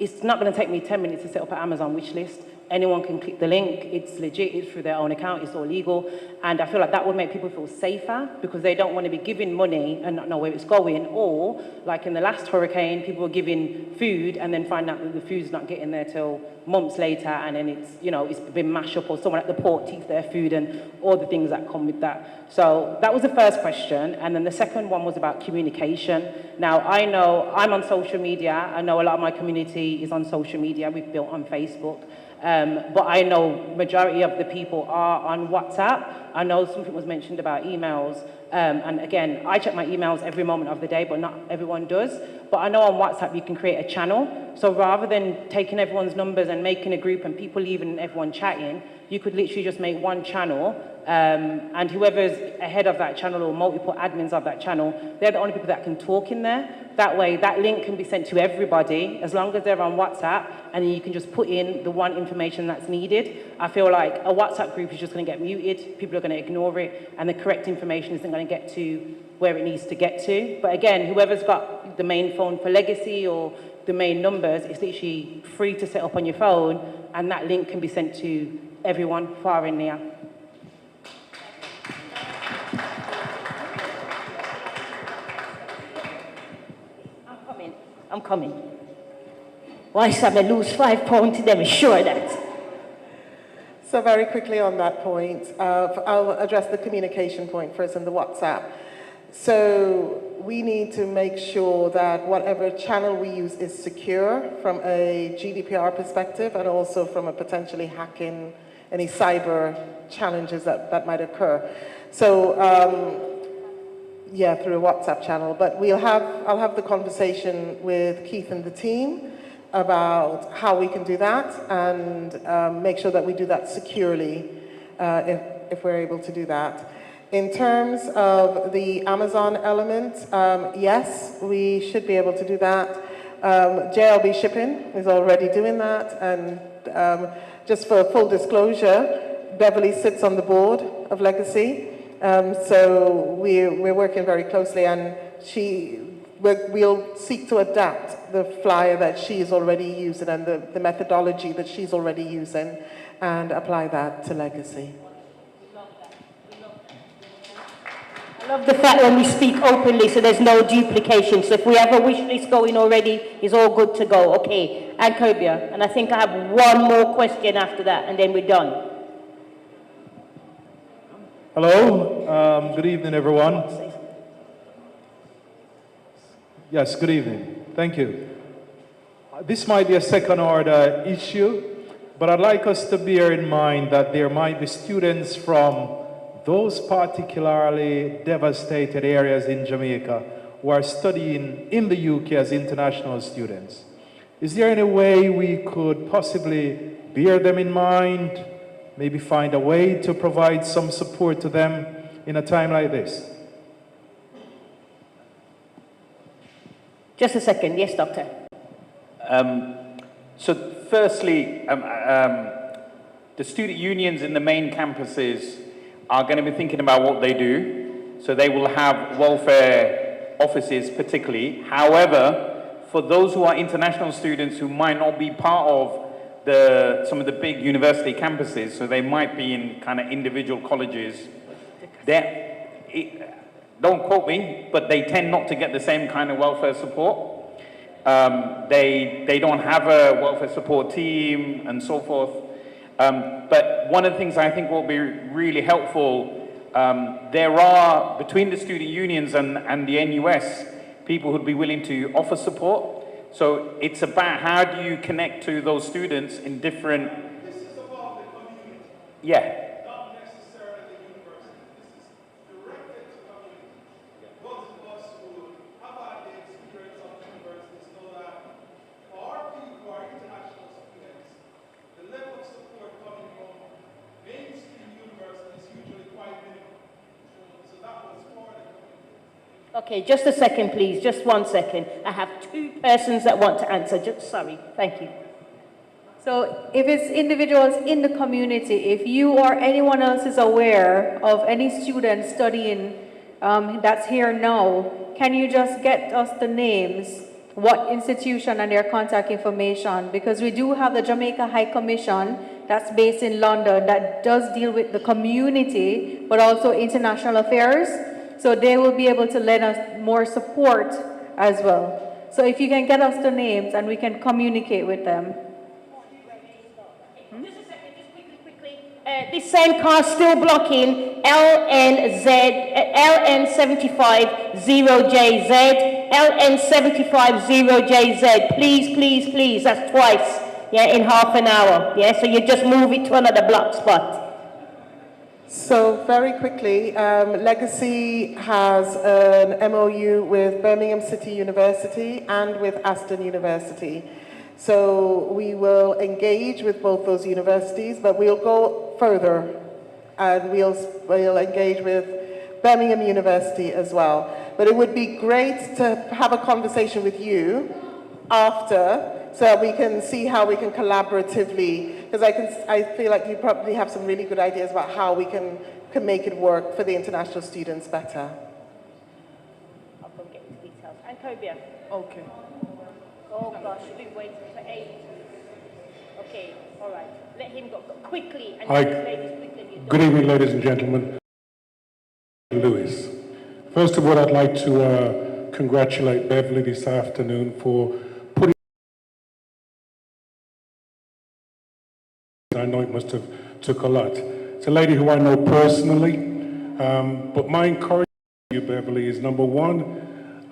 it's not going to take me 10 minutes to set up an Amazon wish list. Anyone can click the link, it's legit, it's through their own account, it's all legal, and I feel like that would make people feel safer because they don't want to be giving money and not know where it's going, or like in the last hurricane, people were giving food and then find out that the food's not getting there till months later, and then it's, it's been mashed up, or someone at the port takes their food and all the things that come with that. So that was the first question, and then the second one was about communication. Now, I know I'm on social media, I know a lot of my community is on social media, we've built on Facebook. But I know majority of the people are on WhatsApp. I know something was mentioned about emails. And again, I check my emails every moment of the day, but not everyone does. But I know on WhatsApp you can create a channel. So rather than taking everyone's numbers and making a group and people leaving and everyone chatting, you could literally just make one channel. And whoever's ahead of that channel or multiple admins of that channel, they're the only people that can talk in there. That way, that link can be sent to everybody as long as they're on WhatsApp, and then you can just put in the one information that's needed. I feel like a WhatsApp group is just going to get muted, people are going to ignore it, and the correct information isn't going to get to where it needs to get to. But again, whoever's got the main phone for Legacy or the main numbers, it's literally free to set up on your phone, and that link can be sent to everyone far and near. coming. Why should I lose 5 pounds to them? Sure that. So very quickly on that point, I'll address the communication point first in the WhatsApp. So we need to make sure that whatever channel we use is secure from a GDPR perspective and also from a potentially hacking, any cyber challenges that might occur. So yeah, through a WhatsApp channel, but I'll have the conversation with Keith and the team about how we can do that and make sure that we do that securely if we're able to do that. In terms of the Amazon element, yes, we should be able to do that. JLB Shipping is already doing that, and just for full disclosure, Beverly sits on the board of Legacy, so we're working very closely, and we'll seek to adapt the flyer that she is already using and the methodology that she's already using and apply that to Legacy. I love the fact when we speak openly so there's no duplication. So if we have a wish list going already, it's all good to go. Okay, and Kobia. And I think I have one more question after that and then we're done. Hello, good evening everyone. Yes, good evening. Thank you. This might be a second order issue, but I'd like us to bear in mind that there might be students from those particularly devastated areas in Jamaica who are studying in the UK as international students. Is there any way we could possibly bear them in mind, maybe find a way to provide some support to them in a time like this? Just a second. Yes, Doctor. So firstly, the student unions in the main campuses are going to be thinking about what they do. So they will have welfare offices particularly. However, for those who are international students who might not be part of some of the big university campuses, so they might be in kind of individual colleges, don't quote me, but they tend not to get the same kind of welfare support. They don't have a welfare support team and so forth. But one of the things I think will be really helpful, there are, between the student unions and the NUS, people who'd be willing to offer support. So it's about how do you connect to those students in different... This is about the community. Yeah. Not necessarily the university. This is directed to community. Those of us who have had the experience of universities know that for our people who are international students, the level of support coming from mainstream universities is usually quite minimal. So that was for the community. Okay, just a second, please. Just 1 second. I have 2 persons that want to answer. Sorry. Thank you. So if it's individuals in the community, if you or anyone else is aware of any student studying that's here now, can you just get us the names, what institution and their contact information? Because we do have the Jamaica High Commission that's based in London that does deal with the community, but also international affairs. So they will be able to lend us more support as well. So if you can get us the names and we can communicate with them. Just a second, just quickly. This same car still blocking LN750JZ, LN750JZ. Please, that's twice, yeah, in half an hour. Yeah, so you just move it to another block spot. So very quickly, Legacy has an MOU with Birmingham City University and with Aston University. So we will engage with both those universities, but we'll go further and we'll engage with Birmingham University as well. But it would be great to have a conversation with you after, so that we can see how we can collaboratively, because I feel like you probably have some really good ideas about how we can make it work for the international students better. I'll go get his details. And Kobia. Okay. Oh gosh, we've been waiting for ages. Okay, all right. Let him go quickly. And Hi. ladies, quickly. Good evening, ladies and gentlemen. Lewis. First of all, I'd like to congratulate Beverly this afternoon for I know it must have took a lot. It's a lady who I know personally, but my encouragement to you, Beverly, is number one,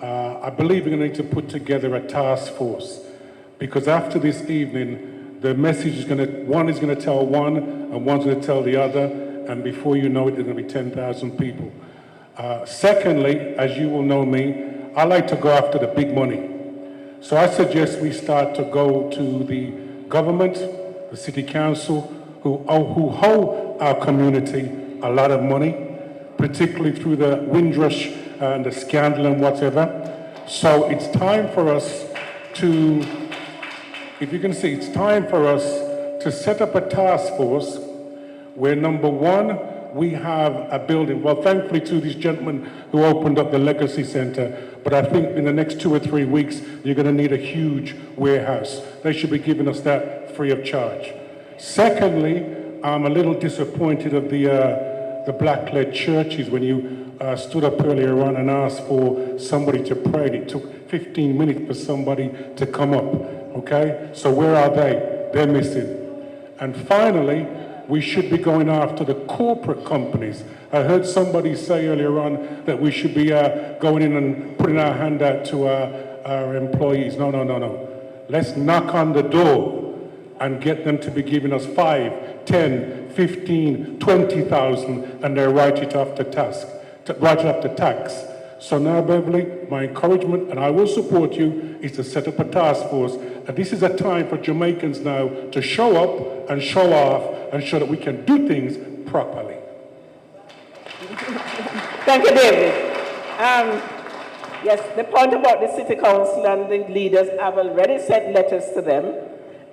I believe we're going to need to put together a task force, because after this evening, the message is one is going to tell one, and one's going to tell the other, and before you know it, there's going to be 10,000 people. Secondly, as you will know me, I like to go after the big money. So I suggest we start to go to the government, the city council, who owe our community a lot of money, particularly through the Windrush and the scandal and whatever. So it's time for us to, if you can see, it's time for us to set up a task force where, number one, we have a building. Well, thankfully to these gentlemen who opened up the Legacy Center, but I think in the next 2 or 3 weeks, you're going to need a huge warehouse. They should be giving us that free of charge. Secondly, I'm a little disappointed of the black-led churches when you stood up earlier on and asked for somebody to pray. And it took 15 minutes for somebody to come up, okay? So where are they? They're missing. And finally, we should be going after the corporate companies. I heard somebody say earlier on that we should be going in and putting our hand out to our employees. No. Let's knock on the door and get them to be giving us 5, 10, 15, 20,000, and they write it off the tax. So now, Beverly, my encouragement, and I will support you, is to set up a task force. And this is a time for Jamaicans now to show up and show off and show that we can do things properly. Thank you, David. Yes, the point about the City Council and the leaders, I've already sent letters to them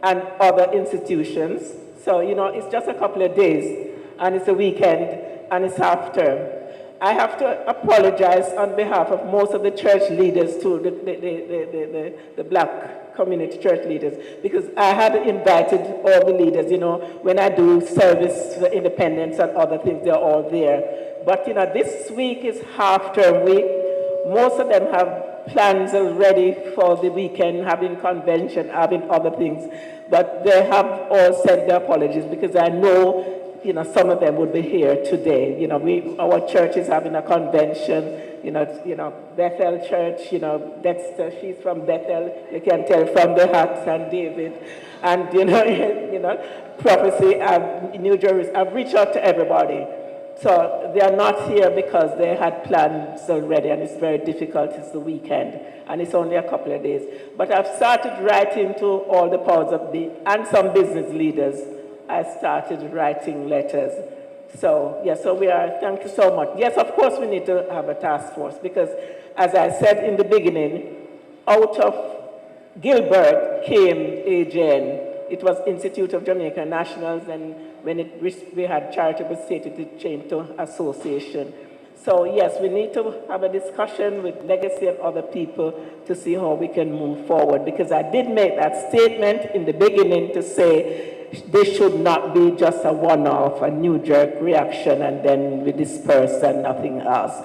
and other institutions. So, it's just a couple of days, and it's a weekend, and it's half term. I have to apologize on behalf of most of the church leaders too, the black community church leaders, because I had invited all the leaders, when I do service for independence and other things, they're all there. But, this week is half-term week. Most of them have plans already for the weekend, having convention, having other things. But they have all sent their apologies, because I know some of them would be here today. Our church is having a convention. Bethel Church. Dexter, she's from Bethel. You can tell from the hats, and David, and Prophecy, New Jerusalem. I've reached out to everybody. So they are not here because they had plans already, and it's very difficult. It's the weekend, and it's only a couple of days. But I've started writing to all the powers of the and some business leaders. I started writing letters. So, yes, so we are, thank you so much. Yes, of course we need to have a task force, because as I said in the beginning, out of Gilbert came AJN. It was Institute of Jamaican Nationals, and when we had charitable status, it changed to association. So yes, we need to have a discussion with Legacy and other people to see how we can move forward, because I did make that statement in the beginning to say this should not be just a one-off, a knee-jerk reaction, and then we disperse and nothing else.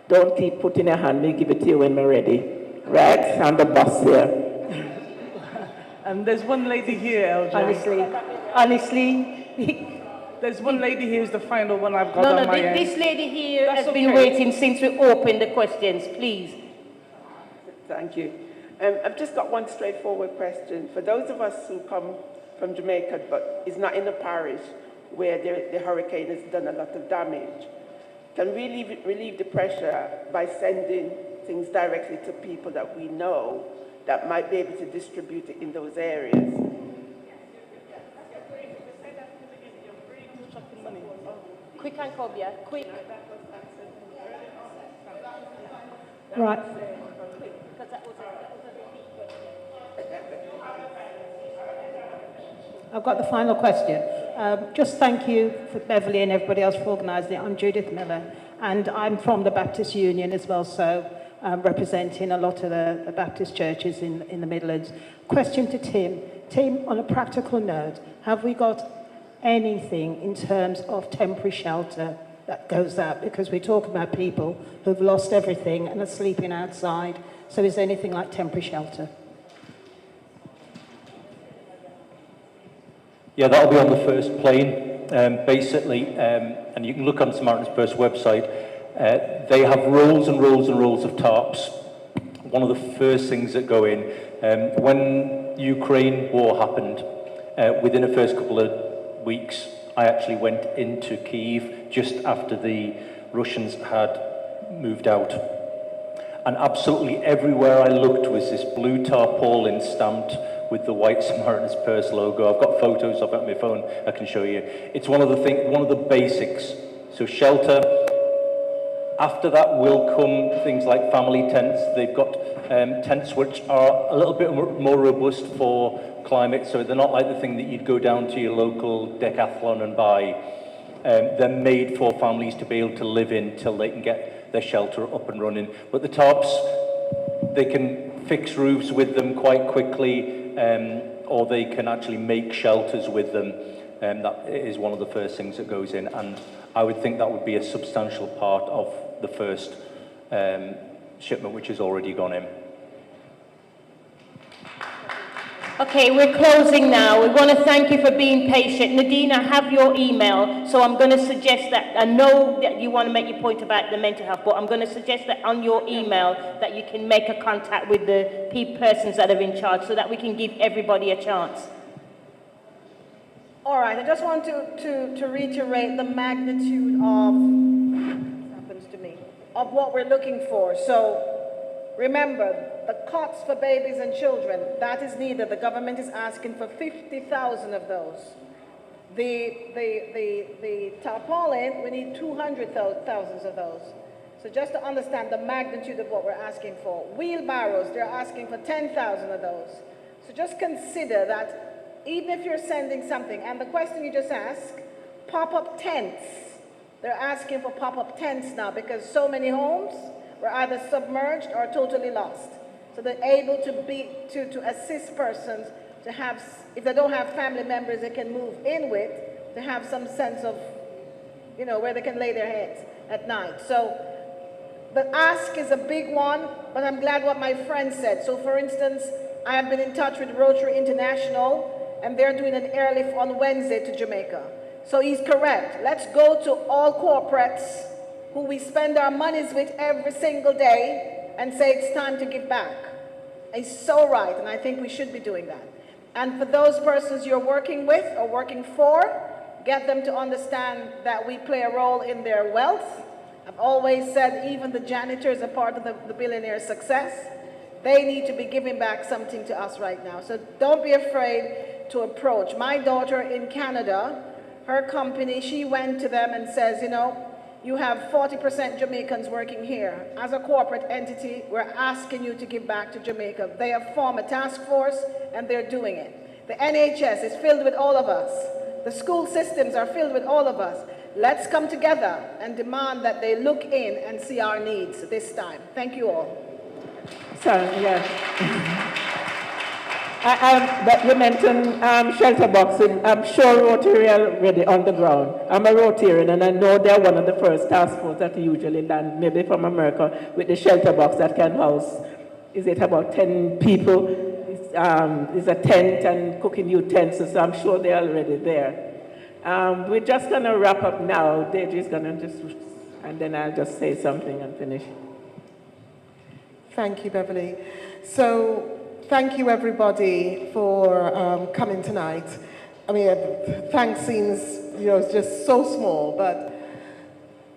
Don't keep putting your hand, me give it to you when we're ready. Right? On the bus here. And there's one lady here, LJ. Honestly. There's one lady here who's the final one I've got on my end. This lady here has been waiting since we opened the questions, please. Thank you. I've just got one straightforward question. For those of us who come from Jamaica, but is not in a parish where the hurricane has done a lot of damage, can we relieve the pressure by sending things directly to people that we know that might be able to distribute it in those areas? Quick and Cobia, quick. Right. I've got the final question. Just thank you for Beverly and everybody else for organising it. I'm Judith Miller, and I'm from the Baptist Union as well, so representing a lot of the Baptist churches in the Midlands. Question to Tim. Tim, on a practical note, have we got anything in terms of temporary shelter that goes out? Because we talk about people who've lost everything and are sleeping outside. So is there anything like temporary shelter? Yeah, that'll be on the first plane. Basically, and you can look on Samaritan's Purse website, they have rolls and rolls and rolls of tarps. One of the first things that go in, when Ukraine war happened, within the first couple of weeks, I actually went into Kyiv just after the Russians had moved out. And absolutely everywhere I looked was this blue tarpaulin stamped with the white Samaritan's Purse logo. I've got photos of it on my phone I can show you. It's one of the basics. So shelter. After that will come things like family tents. They've got tents which are a little bit more robust for climate, so they're not like the thing that you'd go down to your local decathlon and buy. They're made for families to be able to live in till they can get their shelter up and running. But the tarps, they can fix roofs with them quite quickly, or they can actually make shelters with them. That is one of the first things that goes in, and I would think that would be a substantial part of the first shipment which has already gone in. Okay, we're closing now. We want to thank you for being patient. Nadine, I have your email, so I'm going to suggest that, I know that you want to make your point about the mental health, but I'm going to suggest that on your email that you can make a contact with the persons that are in charge so that we can give everybody a chance. All right, I just want to reiterate the magnitude of, happens to me, of what we're looking for. So remember, the cots for babies and children, that is needed. The government is asking for 50,000 of those. The tarpaulin, we need 200,000 of those. So just to understand the magnitude of what we're asking for. Wheelbarrows, they're asking for 10,000 of those. So just consider that even if you're sending something, and the question you just asked, pop-up tents. They're asking for pop-up tents now because so many homes were either submerged or totally lost. So they're able to assist persons to have, if they don't have family members they can move in with, to have some sense of, you know, where they can lay their heads at night. So the ask is a big one, but I'm glad what my friend said. So for instance, I have been in touch with Rotary International, and they're doing an airlift on Wednesday to Jamaica. So he's correct. Let's go to all corporates who we spend our monies with every single day and say it's time to give back. He's so right, and I think we should be doing that. And for those persons you're working with or working for, get them to understand that we play a role in their wealth. I've always said even the janitors are part of the billionaire's success. They need to be giving back something to us right now. So don't be afraid to approach. My daughter in Canada, her company, she went to them and says, you know, you have 40% Jamaicans working here. As a corporate entity, we're asking you to give back to Jamaica. They have formed a task force and they're doing it. The NHS is filled with all of us. The school systems are filled with all of us. Let's come together and demand that they look in and see our needs this time. Thank you all. Sorry, yeah. But you mentioned shelter boxing. I'm sure Rotary are already on the ground. I'm a Rotarian, and I know they're one of the first task force that usually land, maybe from America, with the shelter box that can house, is it about 10 people? It's a tent and cooking utensils, so I'm sure they're already there. We're just going to wrap up now. Deirdre's going to just, and then I'll just say something and finish. Thank you, Beverly. So, thank you, everybody, for coming tonight. I mean, thanks seems, you know, just so small, but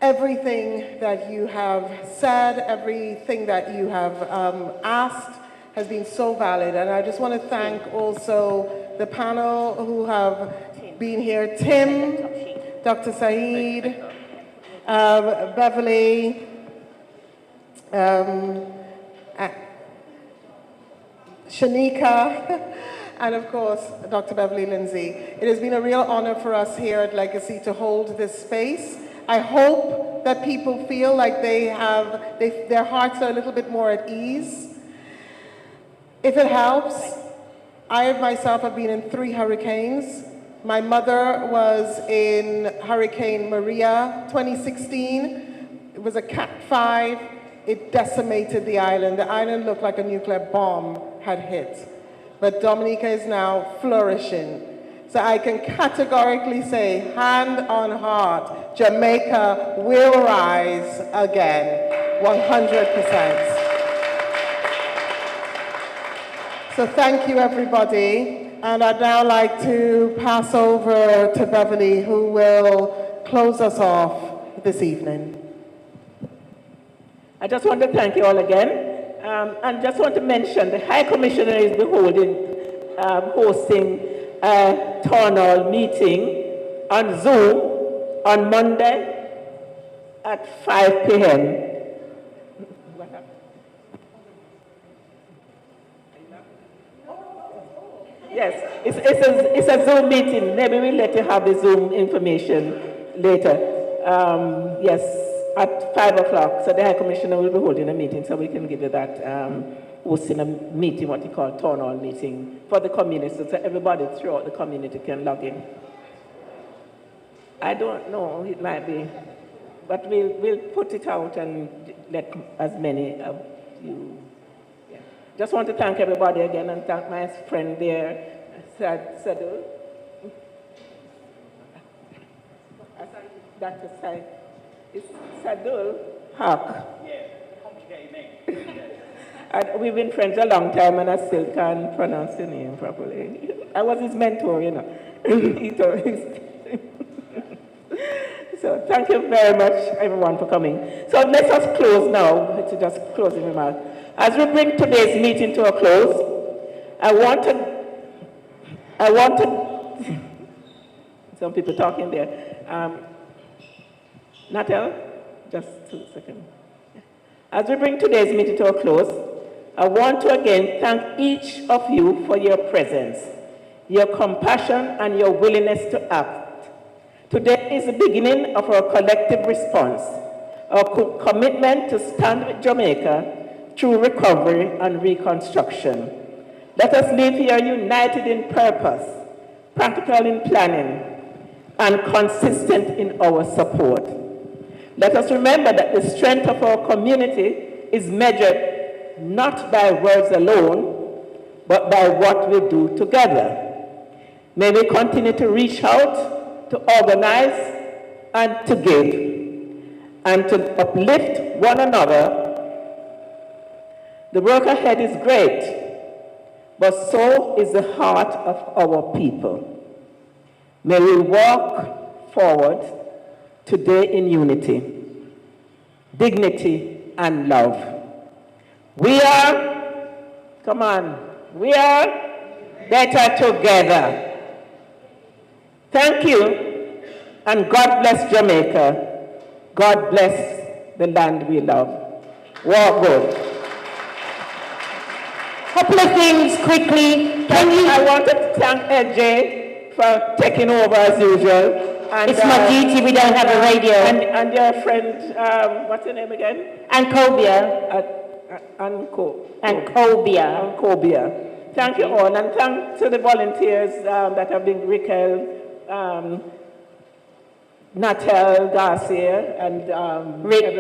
everything that you have said, everything that you have asked has been so valid. And I just want to thank also the panel who have been here. Tim, Dr. Saeed, Beverly, Shanika, and of course, Dr. Beverly Lindsay. It has been a real honor for us here at Legacy to hold this space. I hope that people feel like their hearts are a little bit more at ease. If it helps, I myself have been in 3 hurricanes. My mother was in Hurricane Maria 2016. It was a Cat 5. It decimated the island. The island looked like a nuclear bomb had hit. But Dominica is now flourishing. So I can categorically say, hand on heart, Jamaica will rise again, 100%. So thank you, everybody. And I'd now like to pass over to Beverly, who will close us off this evening. I just want to thank you all again. And just want to mention the High Commissioner is hosting a town hall meeting on Zoom on Monday at 5 p.m. Yes, it's a Zoom meeting. Maybe we'll let you have the Zoom information later. Yes, at 5 o'clock. So the High Commissioner will be holding a meeting, so we can give you that, hosting a meeting, what you call town hall meeting for the community, so everybody throughout the community can log in. I don't know, it might be, but we'll put it out and let as many of you. Yeah. Just want to thank everybody again and thank my friend there, Sadul. Dr. Sai. It's Sadul Haq. And we've been friends a long time and I still can't pronounce the name properly. I was his mentor, you know. So thank you very much, everyone, for coming. So let us close now. It's just closing remark. As we bring today's meeting to a close, I want to some people talking there. Natal, just 2 seconds. As we bring today's meeting to a close, I want to again thank each of you for your presence, your compassion, and your willingness to act. Today is the beginning of our collective response, our commitment to stand with Jamaica through recovery and reconstruction. Let us live here united in purpose, practical in planning, and consistent in our support. Let us remember that the strength of our community is measured not by words alone, but by what we do together. May we continue to reach out, to organize, and to give, and to uplift one another. The work ahead is great, but so is the heart of our people. May we walk forward today in unity, dignity, and love. We are, come on, we are better together. Thank you, and God bless Jamaica. God bless the land we love. Walk good. Couple of things quickly. I wanted to thank AJ for taking over as usual. And, it's my duty, we don't have a radio. And your friend, what's your name again? Ancobia. Ancobia. Thank you all, and thanks to the volunteers that have been Raquel, Natal Garcia, and Rick.